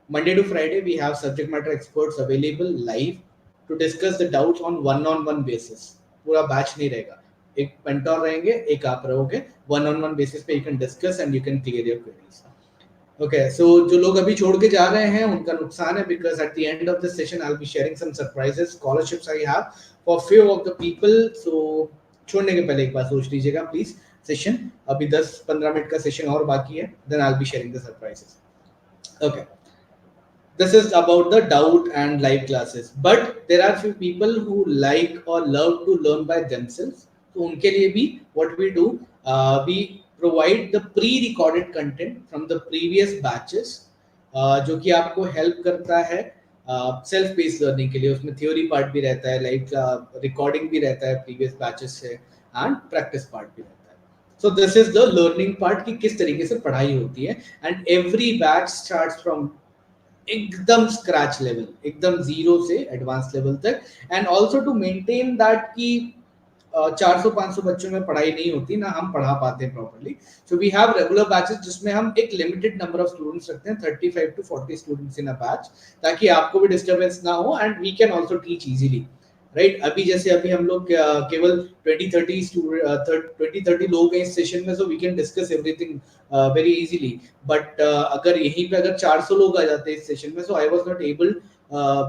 Monday to Friday, we have subject matter experts available live to discuss the doubts on one-on-one basis। पूरा बैच नहीं रहेगा, एक mentor रहेंगे, एक आप रहोगे, one-on-one basis पे you can discuss and you can clear your queries। Okay, so जो लोग अभी छोड़ के जा रहे हैं उनका नुकसान है, because at the end of this session I'll be sharing some surprises, scholarships I have for few of the people। So छोड़ने के पहले एक बार सोच लीजिएगा प्लीज, सेशन अभी 10-15 मिनट का सेशन और बाकी है, then I'll be sharing the surprises। Okay, this is about the doubt and live classes, but there are few people who like or love to learn by themselves. So उनके लिए भी what we do, we provide the pre-recorded content from the previous batches, जो कि आपको help करता है self based learning के लिए. उसमें थ्योरी पार्ट भी रहता है, लाइव रिकॉर्डिंग भी रहता है प्रीवियस बैचेस से, एंड प्रैक्टिस पार्ट भी रहता है. So this is the learning part कि किस तरीके से पढ़ाई होती है. And every batch starts from एकदम स्क्रैच लेवल, एकदम जीरो से एडवांस लेवल तक. And also to maintain that कि 400-500 बच्चों में पढ़ाई नहीं होती ना, हम पढ़ा पाते हैं properly. So we have regular batches जिसमें हम एक लिमिटेड नंबर ऑफ स्टूडेंट्स रखते हैं, 35 to 40 students in a batch, ताकि आपको भी डिस्टर्बेंस ना हो and we can also teach easily. Right, अभी जैसे अभी हम लोग केवल 20-30 लोग हैं इस सेशन में, so we can discuss everything very easily. But अगर यहीं पे अगर 400 लोग आ जाते हैं इस सेशन में, so I was not able,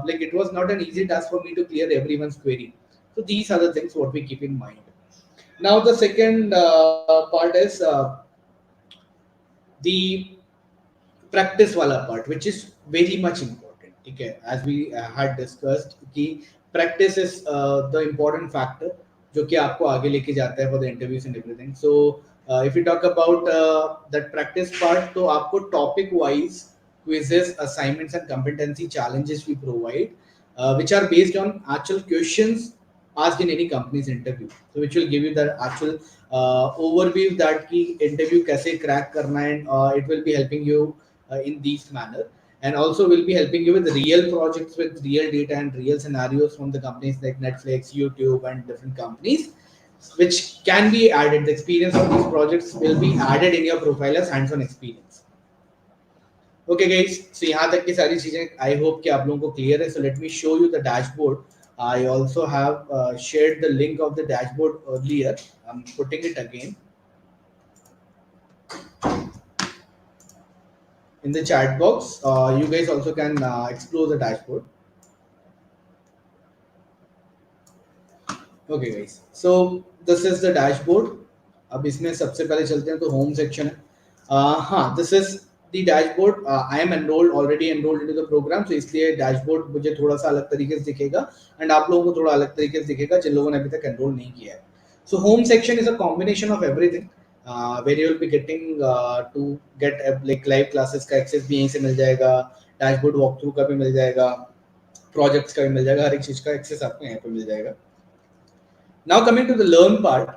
like it was not an easy task for me to clear everyone's query. So these are the things what we keep in mind. Now the second part is the practice वाला part, which is very much important. ठीक है, as we had discussed कि practice is the important factor जो कि आपको आगे लेके जाता है for the interviews and everything. So if we talk about that practice part, तो आपको topic wise quizzes, assignments and competency challenges we provide, which are based on actual questions asked in any company's interview. So which will give you the actual overview that की interview कैसे crack करना है, and it will be helping you in these manner, and also will be helping you with real projects with real data and real scenarios from the companies like Netflix, YouTube and different companies, which can be added. The experience of these projects will be added in your profile as hands-on experience. Okay guys, so यहाँ तक की सारी चीजें I hope कि आप लोगों को clear है. So let me show you the dashboard. I also have shared the link of the dashboard earlier. I'm putting it again in the chat box. You guys also can explore the dashboard. Okay guys, so this is the dashboard. अब इसमें सबसे पहले चलते हैं तो home section है. हाँ, this is the dashboard. I am already enrolled into the program, so इसलिए dashboard मुझे थोड़ा सा अलग तरीके से दिखेगा and आप लोगों को थोड़ा अलग तरीके से दिखेगा जिन लोगों ने अभी तक enroll नहीं किया है. So home section is a combination of everything, where you will be getting to get like live classes का access भी यहीं से मिल जाएगा, dashboard walkthrough का भी मिल जाएगा, projects का भी मिल जाएगा, हर एक चीज का access आपको यहाँ पे मिल जाएगा. Now coming to the learn part,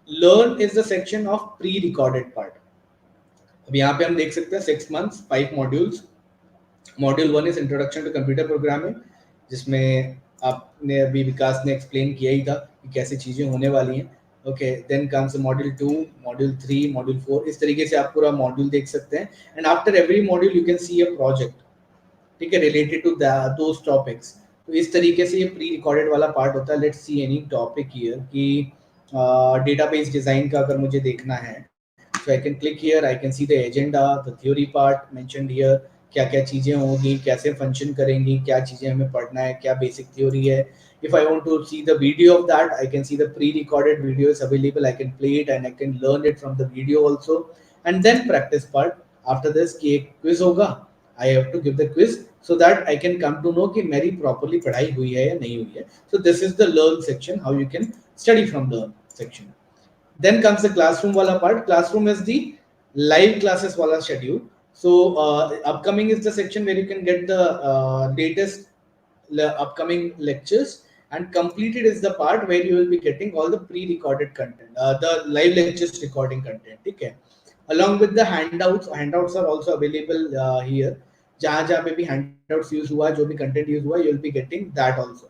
learn is the section of pre-recorded part. अब यहाँ पे हम देख सकते हैं 6 months 5 modules. Module 1 is introduction to computer programming, जिसमें आपने अभी विकास ने एक्सप्लेन किया ही था कि कैसे चीजें होने वाली हैं. Okay, then comes module 2, module 3, module 4. इस तरीके से आप पूरा मॉड्यूल देख सकते हैं. And after every module you can C a project, ठीक है, रिलेटेड टू दोस टॉपिक्स. तो इस तरीके से ये प्री रिकॉर्डेड वाला पार्ट होता है. Let's see any topic here कि डेटाबेस डिजाइन का अगर मुझे देखना है, so I can click here, I can see the agenda, the theory part mentioned here, क्या क्या चीज़ें होंगी, कैसे फंक्शन करेंगी, क्या चीज़ें हमें पढ़ना है, क्या बेसिक थ्योरी है. If I want to see the video of that, I can see the pre-recorded video is available. I can play it and I can learn it from the video also. And then practice part. After this, कि एक quiz होगा. I have to give the quiz so that I can come to know कि मेरी properly पढ़ाई हुई है या नहीं हुई है. So this is the learn section, how you can study from learn section. Then comes the classroom wala part. Classroom is the live classes wala schedule. So upcoming is the section where you can get the latest upcoming lectures, and completed is the part where you will be getting all the pre-recorded content, the live lectures recording content. Okay, along with the handouts. Handouts are also available here. जहाँ जहाँ पे भी handouts use हुआ, जो भी content use हुआ, you will be getting that also.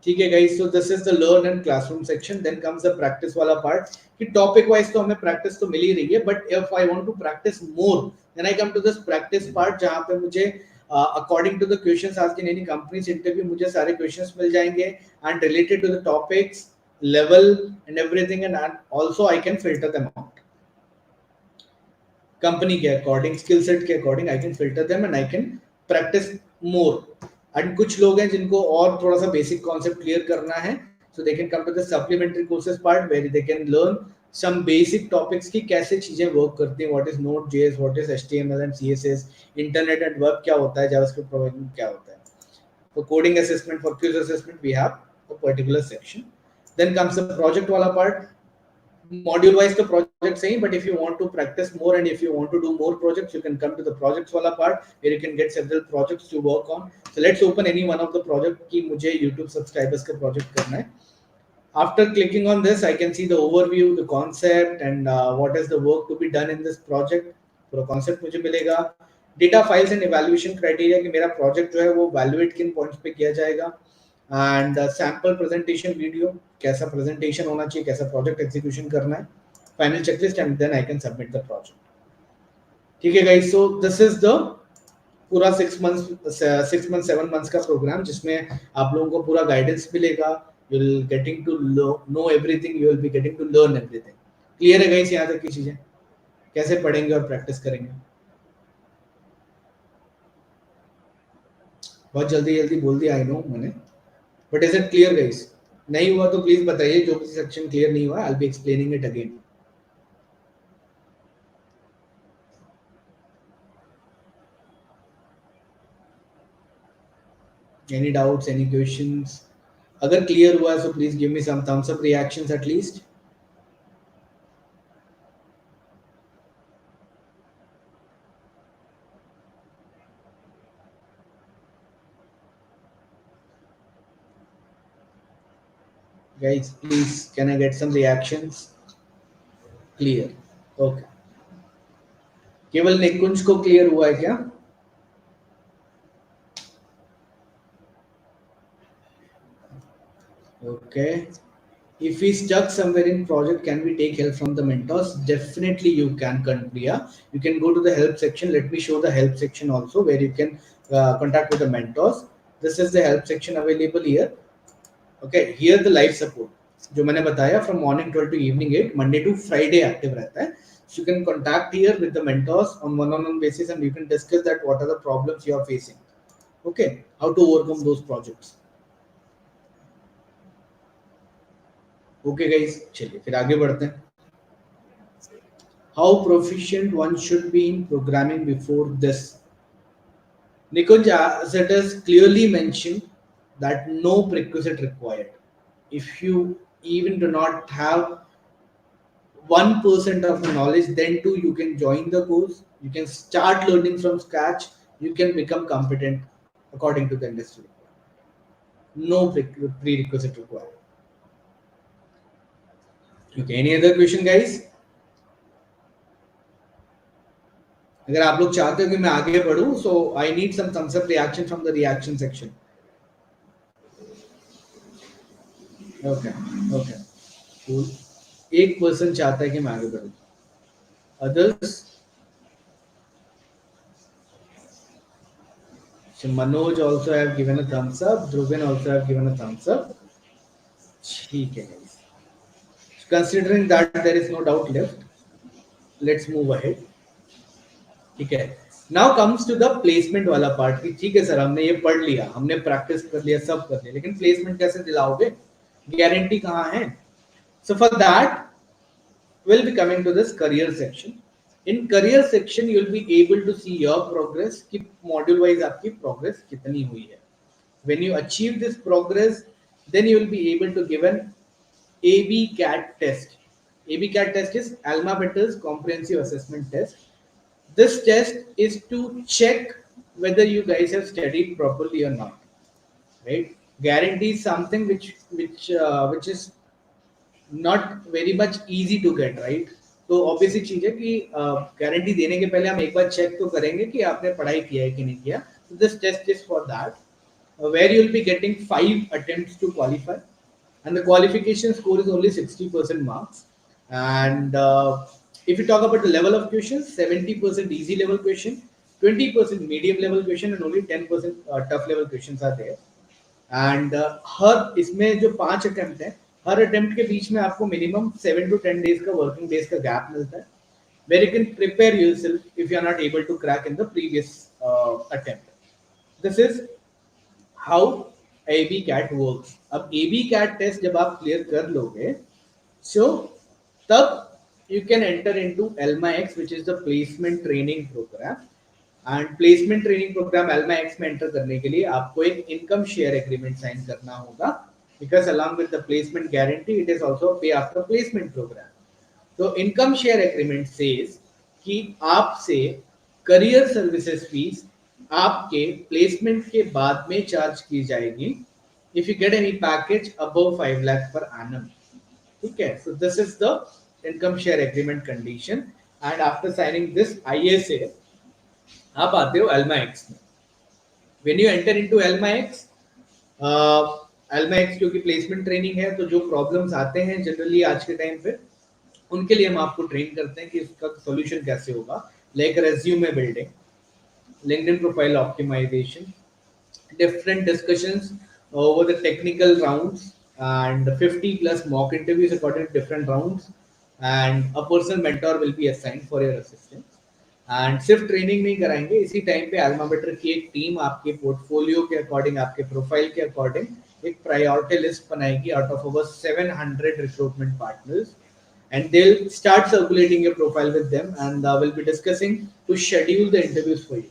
ठीक है guys, so this is the learn and classroom section. Then comes the practice वाला पार्ट कि टॉपिक वाइज तो हमें प्रैक्टिस तो मिल ही रही है, but if I want to practice more, then I come to this practice part, जहां पे मुझे according to the questions asked in any companies interview मुझे सारे क्वेश्चंस मिल जाएंगे and related to the topics level and everything, and also I can filter them out company के according, skill set के according. I can filter them and I can practice more. And कुछ लोग हैं जिनको और थोड़ा सा बेसिक कॉन्सेप्ट क्लियर करना है, so they can come to the supplementary courses part where they can learn some basic topics की कैसे चीजें वर्क करती हैं, what is Node.js, what is HTML and CSS, internet and web क्या होता है, JavaScript programming क्या होता है. For coding assessment, for quiz assessment, we have a particular section. Then comes the project wala part. Module wise the project same, but if you want to practice more and if you want to do more projects, you can come to the projects wala part where you can get several projects to work on. So let's open any one of the project ki mujhe YouTube subscribers ka project karna hai. After clicking on this, I can see the overview, the concept, and what is the work to be done in this project. पूरा concept मुझे मिलेगा. Data files and evaluation criteria कि मेरा project जो है वो evaluate किन points पे किया जाएगा. And sample presentation video, कैसा presentation होना चाहिए, कैसा project execution करना है. Final checklist and then I can submit the project. ठीक है guys, so this is the पूरा 6 months 7 months का प्रोग्राम जिसमें आप लोगों को पूरा गाइडेंस मिलेगा. You will getting to know everything, you will be getting to learn everything. Clear है गाइस यहाँ तक की चीजें कैसे पढ़ेंगे और प्रैक्टिस करेंगे. बहुत जल्दी जल्दी बोल दिया आई नो मैंने, but is it clear guys? नहीं हुआ तो प्लीज बताइए. जो भी सेक्शन क्लियर नहीं हुआ I will be explaining it again. Any doubts, any questions? अगर क्लियर हुआ है so please give me some thumbs up reactions at least. Guys, please, can I get some reactions? Clear. Okay. केवल निकुंज को clear हुआ है क्या? Okay. If we stuck somewhere in project, can we take help from the mentors? Definitely you can, Kanpriya. You can go to the help section. Let me show the help section also where you can contact with the mentors. This is the help section available here. Okay, here the live support. जो मैंने बताया from morning 12 to evening 8, Monday to Friday active रहता है. So you can contact here with the mentors on one-on-one basis and you can discuss that what are the problems you are facing. Okay, how to overcome those projects. Okay guys, चलिए फिर आगे बढ़ते हैं. How proficient one should be in programming before this? Nikunj, as it is clearly mentioned that no prerequisite required. If you even do not have 1% of the knowledge, then too you can join the course. You can start learning from scratch. You can become competent according to the industry. No prerequisite required. Okay, any other question, guys? अगर आप लोग चाहते हो कि मैं आगे बढ़ूं, so I need some thumbs up reaction from the reaction section. Okay, okay, cool. एक person चाहता है कि मैं आगे बढ़ूं. Others? So Manoj also have given a thumbs up. Dhruven also have given a thumbs up. ठीक है guys. So considering that there is no doubt left, let's move ahead. ठीक है. Now comes to the placement वाला part कि ठीक है sir हमने ये पढ़ लिया, हमने प्रैक्टिस कर लिया, सब कर लिया, लेकिन प्लेसमेंट कैसे दिलाओगे? गारंटी कहाँ है? So for that we'll be coming to this career section. In career section you will be able to see your progress कि module wise आपकी progress कितनी हुई है. When you achieve this progress, then you will be able to give an AB-CAT test. AB-CAT test is AlmaBetter's comprehensive assessment test. This test is to check whether you guys have studied properly or not. Right? Guarantee is something which is not very much easy to get, right? तो obviously चीज है कि guarantee देने के पहले हम एक बार check तो करेंगे कि आपने पढ़ाई किया है कि नहीं किया. So this test is for that, where you will be getting 5 attempts to qualify, and the qualification score is only 60% marks. And if you talk about the level of questions, 70% easy level question, 20% medium level question, and only 10% tough level questions are there. And हर इसमें जो 5 attempt है, हर attempt के बीच में आपको minimum 7 to 10 days का working days का गैप मिलता है, where you can prepare yourself if you are not able to crack in the previous attempt. This is how AB CAT works. अब AB CAT टेस्ट जब आप clear कर लोगे, सो तब you can enter into Alma X, which is the placement training program. And placement training program Alma X में enter करने के लिए आपको एक इनकम शेयर एग्रीमेंट साइन करना होगा, because along with the placement guarantee it is also पे after placement programme. तो इनकम शेयर एग्रीमेंट सेज कि आपसे करियर सर्विसेज फीस आपके प्लेसमेंट के बाद में चार्ज की जाएगी if you get any package above 5 lakh per annum. ठीक है, so this is the income share agreement condition. And after signing this ISA आप आते हो एल्मा एक्स में. When you enter into Elma x, Elma x क्योंकि placement training है तो जो प्रॉब्लम्स आते हैं जनरली आज के टाइम पे उनके लिए हम आपको ट्रेन करते हैं कि इसका सॉल्यूशन कैसे होगा. Like resume building, LinkedIn profile optimisation, different discussions over the technical rounds, and 50 plus mock interviews according to different rounds, and a personal mentor will be assigned for your assistance. And सिर्फ training नहीं कराएंगे, इसी time पे Alma better की एक team आपके portfolio के according, आपके प्रोफाइल के अकॉर्डिंग एक प्रायोरिटी लिस्ट बनाएगी out of over 700 recruitment partners, and they'll start circulating your profile with them, and we'll be discussing to schedule the interviews for you.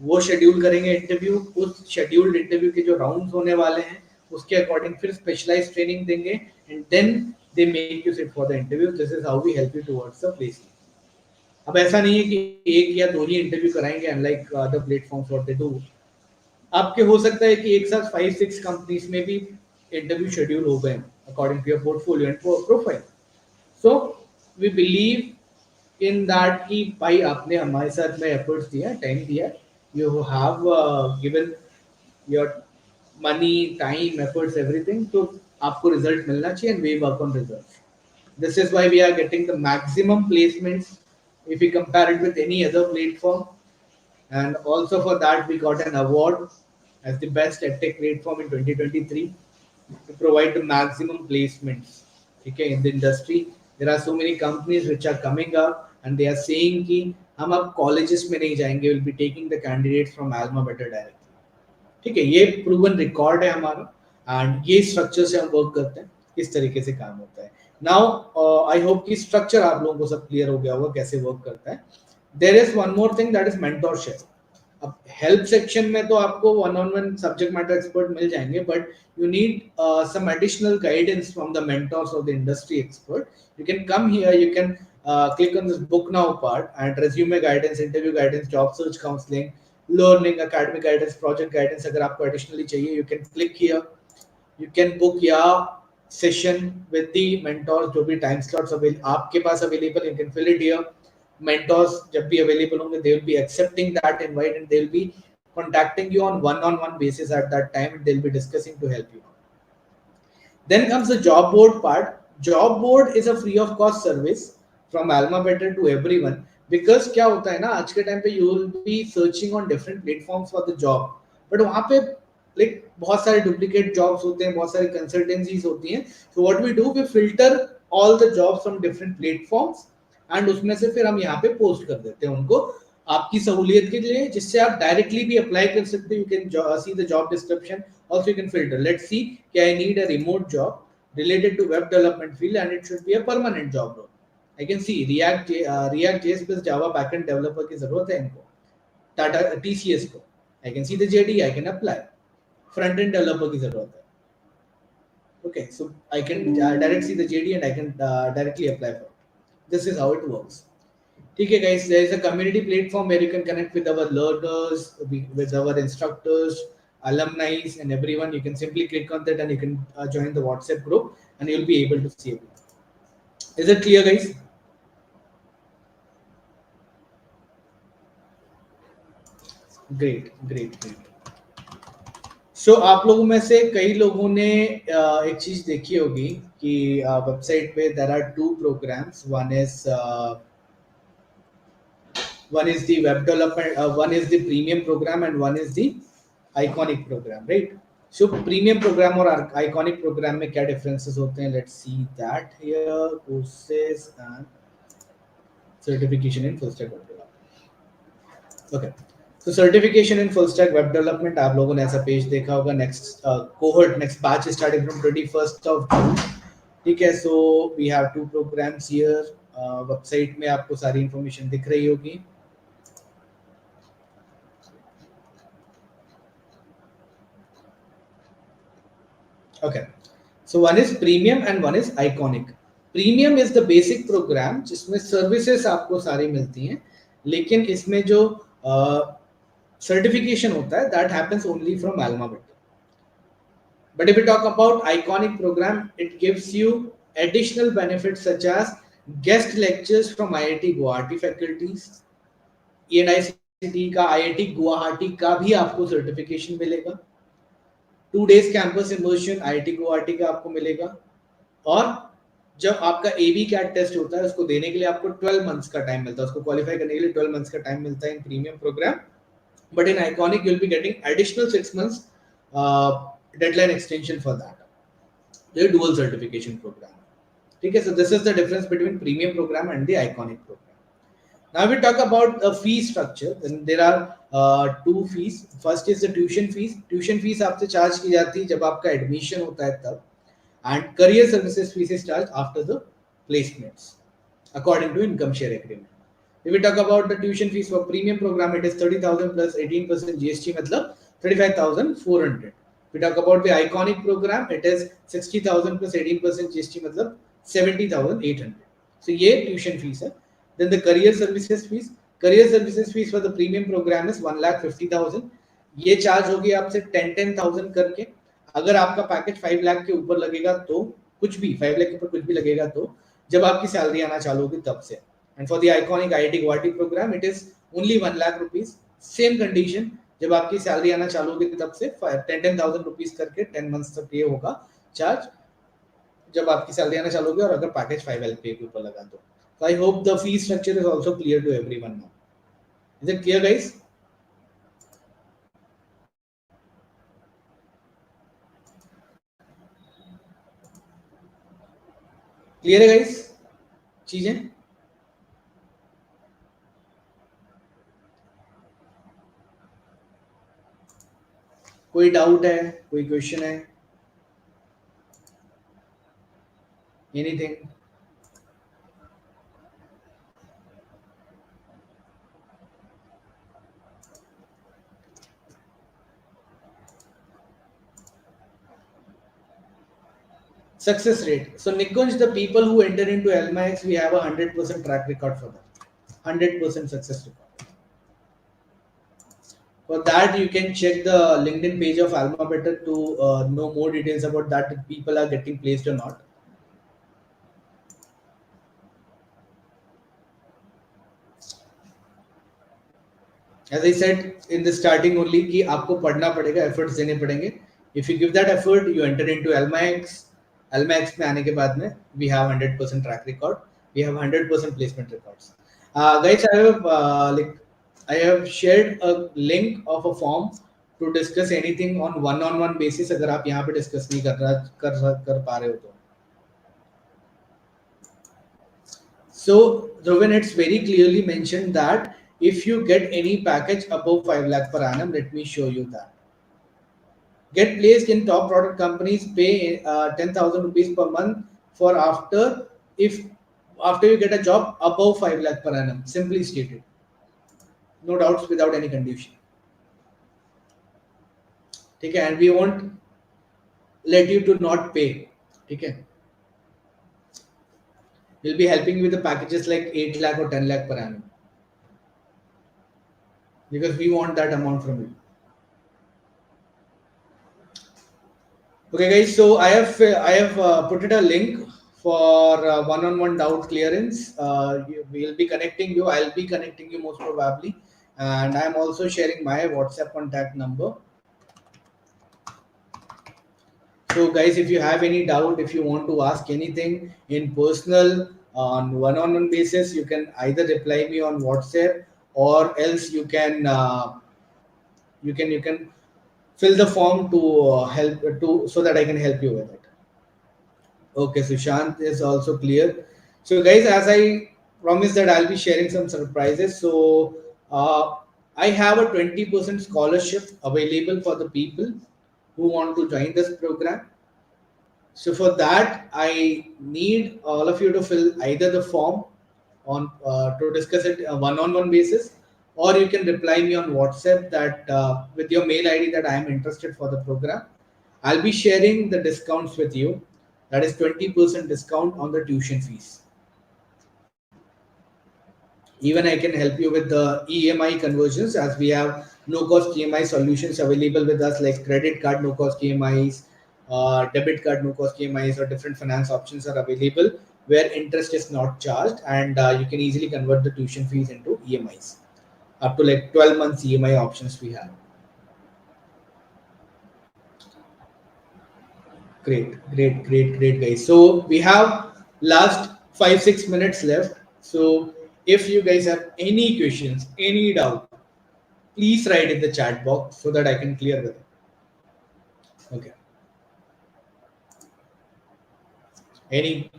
वो schedule करेंगे interview, उस scheduled interview के जो rounds होने वाले हैं उसके अकॉर्डिंग फिर स्पेशलाइज्ड ट्रेनिंग देंगे, and then they make you sit for the interview. This is how we help you towards the placement. अब ऐसा नहीं है कि एक या दो ही इंटरव्यू कराएंगे, unlike other platforms what they do. आपके हो सकता है कि एक साथ 5-6 कंपनीज में भी इंटरव्यू शेड्यूल हो गए according to your portfolio and profile. So we believe in that कि भाई आपने हमारे साथ में एफर्ट्स दिया, टाइम दिया, you have given your money, time, efforts, everything, तो आपको रिजल्ट मिलना चाहिए, and we work on results. This is why we are getting the maximum placements if we compare it with any other platform, and also for that we got an award as the best edtech platform in 2023 to provide the maximum placements. Okay, in the industry there are so many companies which are coming up and they are saying कि हम अब colleges में नहीं जाएंगे, will be taking the candidates from AlmaBetter directly. ठीक है, ये proven record है हमारा, एंड ये स्ट्रक्चर से हम वर्क करते हैं, इस तरीके से काम होता है. नाउ आई होप कि स्ट्रक्चर आप लोगों को सब क्लियर हो गया होगा कैसे वर्क करता है. There is one more thing that is mentorship. अब हेल्प सेक्शन में तो आपको one on one subject matter expert मिल जाएंगे, but you need some additional guidance from the mentors of the industry expert. You can come here, you can click on this book now part, and resume guidance, interview guidance, job search counseling, learning, academic guidance, project guidance अगर आपको additionally चाहिए, you can click here. You can book या session with the mentors, जो भी time slots आपके पास available, you can fill it here. Mentors जब भी available होंगे, they will be accepting that invite and they will be contacting you on one-on-one basis at that time, and they will be discussing to help you. Then comes the job board part. Job board is a free of cost service from AlmaBetter to everyone, because क्या होता है ना, आज के time पे you will be searching on different platforms for the job, but वहाँ पे like बहुत सारे duplicate jobs होते हैं, बहुत सारी consultancies होती हैं. So what we do, we filter all the jobs from different platforms and उसमें से फिर हम यहाँ पे post कर देते हैं उनको आपकी सहूलियत के लिए, जिससे आप डायरेक्टली भी अप्लाई कर सकते हो. You can see the job description, also you can filter. Let's see कि I need a remote job related to web development field and it should be a permanent job role. I can see React JS plus Java backend developer की जरूरत है इनको, Tata TCS को. I can see the JD, I can apply. Front end developer की जरूरत है. Okay, so I can directly see the JD and I can directly apply for it. This is how it works. Okay, guys, there is a community platform where you can connect with our learners, with our instructors, alumni, and everyone. You can simply click on that and you can join the WhatsApp group, and you'll be able to see everything. Is it clear, guys? Great. So आप लोगों में से कई लोगों ने एक चीज देखी होगी कि वेबसाइट पे there are two programs. One is the web development, one is the premium program, and one is the iconic program, right? So premium program और iconic program में क्या differences होते हैं? Let's see that here. Courses and certification in full stack web development. Okay, so certification in full stack web development, आप लोगों ने ऐसा page देखा होगा. Next cohort, next batch is starting from 21st of June. ठीक है. So we have two programs here. Website में आपको सारी इंफॉर्मेशन दिख रही होगी. Okay. So one is premium and one is iconic. Premium is the basic program जिसमें services आपको सारी मिलती हैं, लेकिन इसमें जो सर्टिफिकेशन होता है that happens only from AlmaBetter. But if we talk about iconic program, it gives you additional benefits such as guest lectures from IIT Guwahati faculties, ENICT का IIT गुवाहाटी का भी आपको सर्टिफिकेशन मिलेगा. 2 days campus immersion IIT Guwahati का आपको मिलेगा. और जब आपका AB कैट टेस्ट होता है उसको देने के लिए आपको 12 मंथ्स का टाइम मिलता है. उसको क्वालिफाई करने के लिए 12 मंथ्स का टाइम मिलता है in premium program. But in iconic you'll be getting additional 6 months deadline extension for that. The dual certification program. Okay, so this is the difference between premium program and the iconic program. Now we talk about the fee structure. Then there are two fees. First is the tuition fees. Tuition fees आपसे charge की जाती है जब आपका admission होता है तब, and career services fees is charged after the placements according to income share agreement. If we talk about the tuition fees for premium program, it is 30,000 plus 18% GST, मतलब 35,400. If we talk about the iconic program, it is 60,000 plus 18% GST, मतलब 70,800. So ये tuition fees है. Then the career services fees. Career services fees for the premium program is 1,50,000. ये charge होगी आपसे 10,000 करके. अगर आपका पैकेज 5 लाख के ऊपर लगेगा तो कुछ भी 5 लाख के ऊपर कुछ भी लगेगा तो जब आपकी सैलरी आना चालू होगी तब से. And for the iconic IIT Guwahati program, it is only 1 lakh rupees. Same condition. जब आपकी सैलरी आना चालू होगी तब से 10,000 रुपीज करके 10 मंथ्स तक ये होगा चार्ज जब आपकी सैलरी आना चालू होगी और अगर पैकेज 5 LPA के ऊपर लगा तो. So I hope the fee structure is also clear to everyone now. Is it clear, guys? Clear है गाइस चीजें? कोई डाउट है, कोई क्वेश्चन है, anything? Success rate. So Nikunj, the people who enter into LMAX, we have a 100% track record for that. 100% success record. For that, you can check the LinkedIn page of AlmaBetter to know more details about that, if people are getting placed or not. As I said in the starting only कि आपको पढ़ना पड़ेगा, efforts देने पड़ेंगे. If you give that effort, you enter into LMAX. LMAX में आने के बाद में we have 100% track record. We have 100% placement records. Guys, I have shared a link of a form to discuss anything on one-on-one basis. अगर आप यहाँ पे discuss नहीं कर पा रहे हो तो. So Dhruvan, it's very clearly mentioned that if you get any package above 5 lakh per annum, let me show you that. Get placed in top product companies, pay 10,000 rupees per month for after you get a job above 5 lakh per annum. Simply stated. No doubts, without any condition. Okay, and we won't let you to not pay. Okay. We'll be helping you with the packages like 8 lakh or 10 lakh per annum. Because we want that amount from you. Okay, guys. So I have put it a link for one-on-one doubt clearance. We'll be connecting you. I'll be connecting you most probably, and I'm also sharing my WhatsApp contact number. So, guys, if you have any doubt, if you want to ask anything in personal on one-on-one basis, you can either reply me on WhatsApp or else you can fill the form to help to so that I can help you with it. Okay, Sushant is also clear. So, guys, as I promised that I'll be sharing some surprises. So, I have a 20% scholarship available for the people who want to join this program. So for that, I need all of you to fill either the form on to discuss it one-on-one basis, or you can reply me on WhatsApp that with your mail ID that I am interested for the program. I'll be sharing the discounts with you. That is 20% discount on the tuition fees. Even I can help you with the EMI conversions, as we have no cost EMI solutions available with us, like credit card no cost EMIs, debit card no cost EMIs, or different finance options are available where interest is not charged, and you can easily convert the tuition fees into EMIs. Up to like 12 months EMI options we have. Great, great, great, great, guys. So we have last 5 6 minutes left. So if you guys have any questions, any doubt, please write in the chat box so that I can clear with it. Okay. Any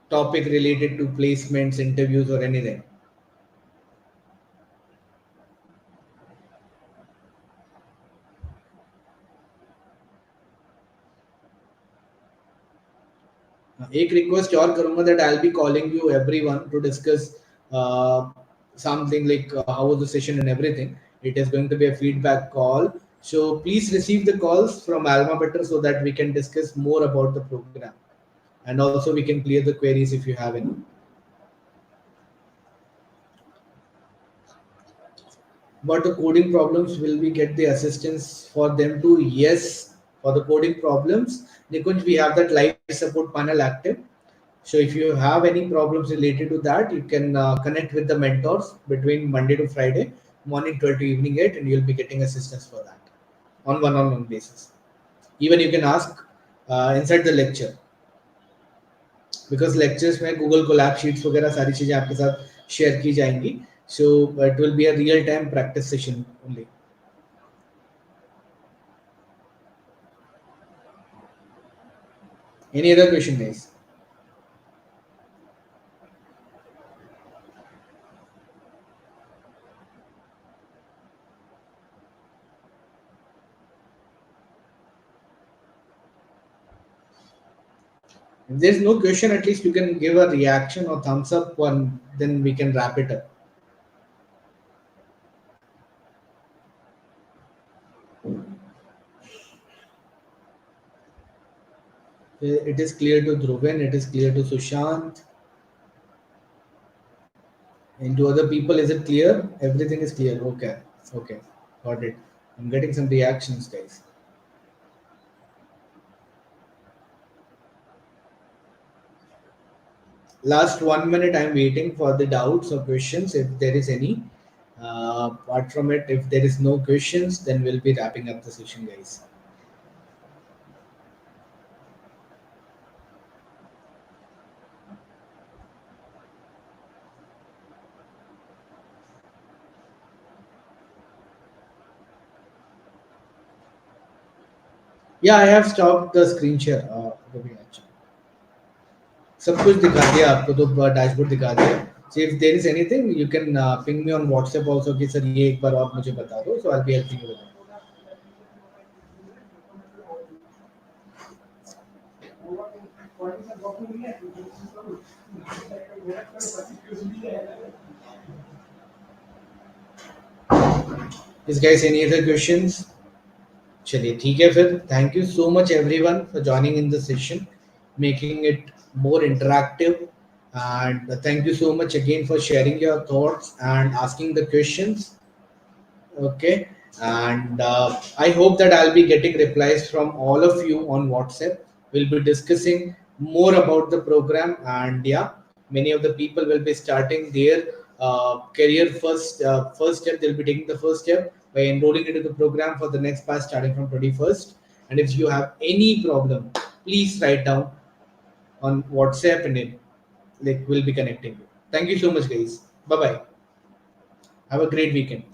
topic related to placements, interviews, or anything. एक request और करूंगा that I'll be calling you everyone to discuss uh, something like how was the session and everything. It is going to be a feedback call. So please receive the calls from Alma Better so that we can discuss more about the program. And also we can clear the queries if you have any. But the coding problems, will we get the assistance for them to? Yes, for the coding problems, Nikunj, we have that live support panel active. So if you have any problems related to that, you can connect with the mentors between Monday to Friday, morning 12 to evening 8, and you'll be getting assistance for that on one-on-one basis. Even you can ask inside the lecture, because lectures में Google Colab sheets वगैरह सारी चीजें आपके साथ share की जाएंगी. So it will be a real time practice session only. Any other question, guys? If there's no question, at least you can give a reaction or thumbs up one, then we can wrap it up. It is clear to Dhruven, it is clear to Sushant, and to other people, is it clear? Everything is clear. Okay, okay, got it. I'm getting some reactions, guys. Last 1 minute, I'm waiting for the doubts or questions if there is any. Apart from it, if there is no questions, then we'll be wrapping up the session, guys. Yeah, I have stopped the screen share. Ravi, actually. सब कुछ दिखा दिया आपको, तो dashboard दिखा दिया. So if there is anything, you can ping me on WhatsApp also कि sir ये एक बार और मुझे बता दो. So I'll be helping you with it. Is guys any other questions? चलिए ठीक है फिर. Thank you so much everyone for joining in the session, making it more interactive, and thank you so much again for sharing your thoughts and asking the questions. Okay, and I hope that I'll be getting replies from all of you on WhatsApp. We'll be discussing more about the program, and yeah, many of the people will be starting their career first step. They'll be taking the first step by enrolling into the program for the next batch starting from 21st. And if you have any problem, please write down on WhatsApp, and like we'll be connecting you. Thank you so much, guys. Bye bye. Have a great weekend.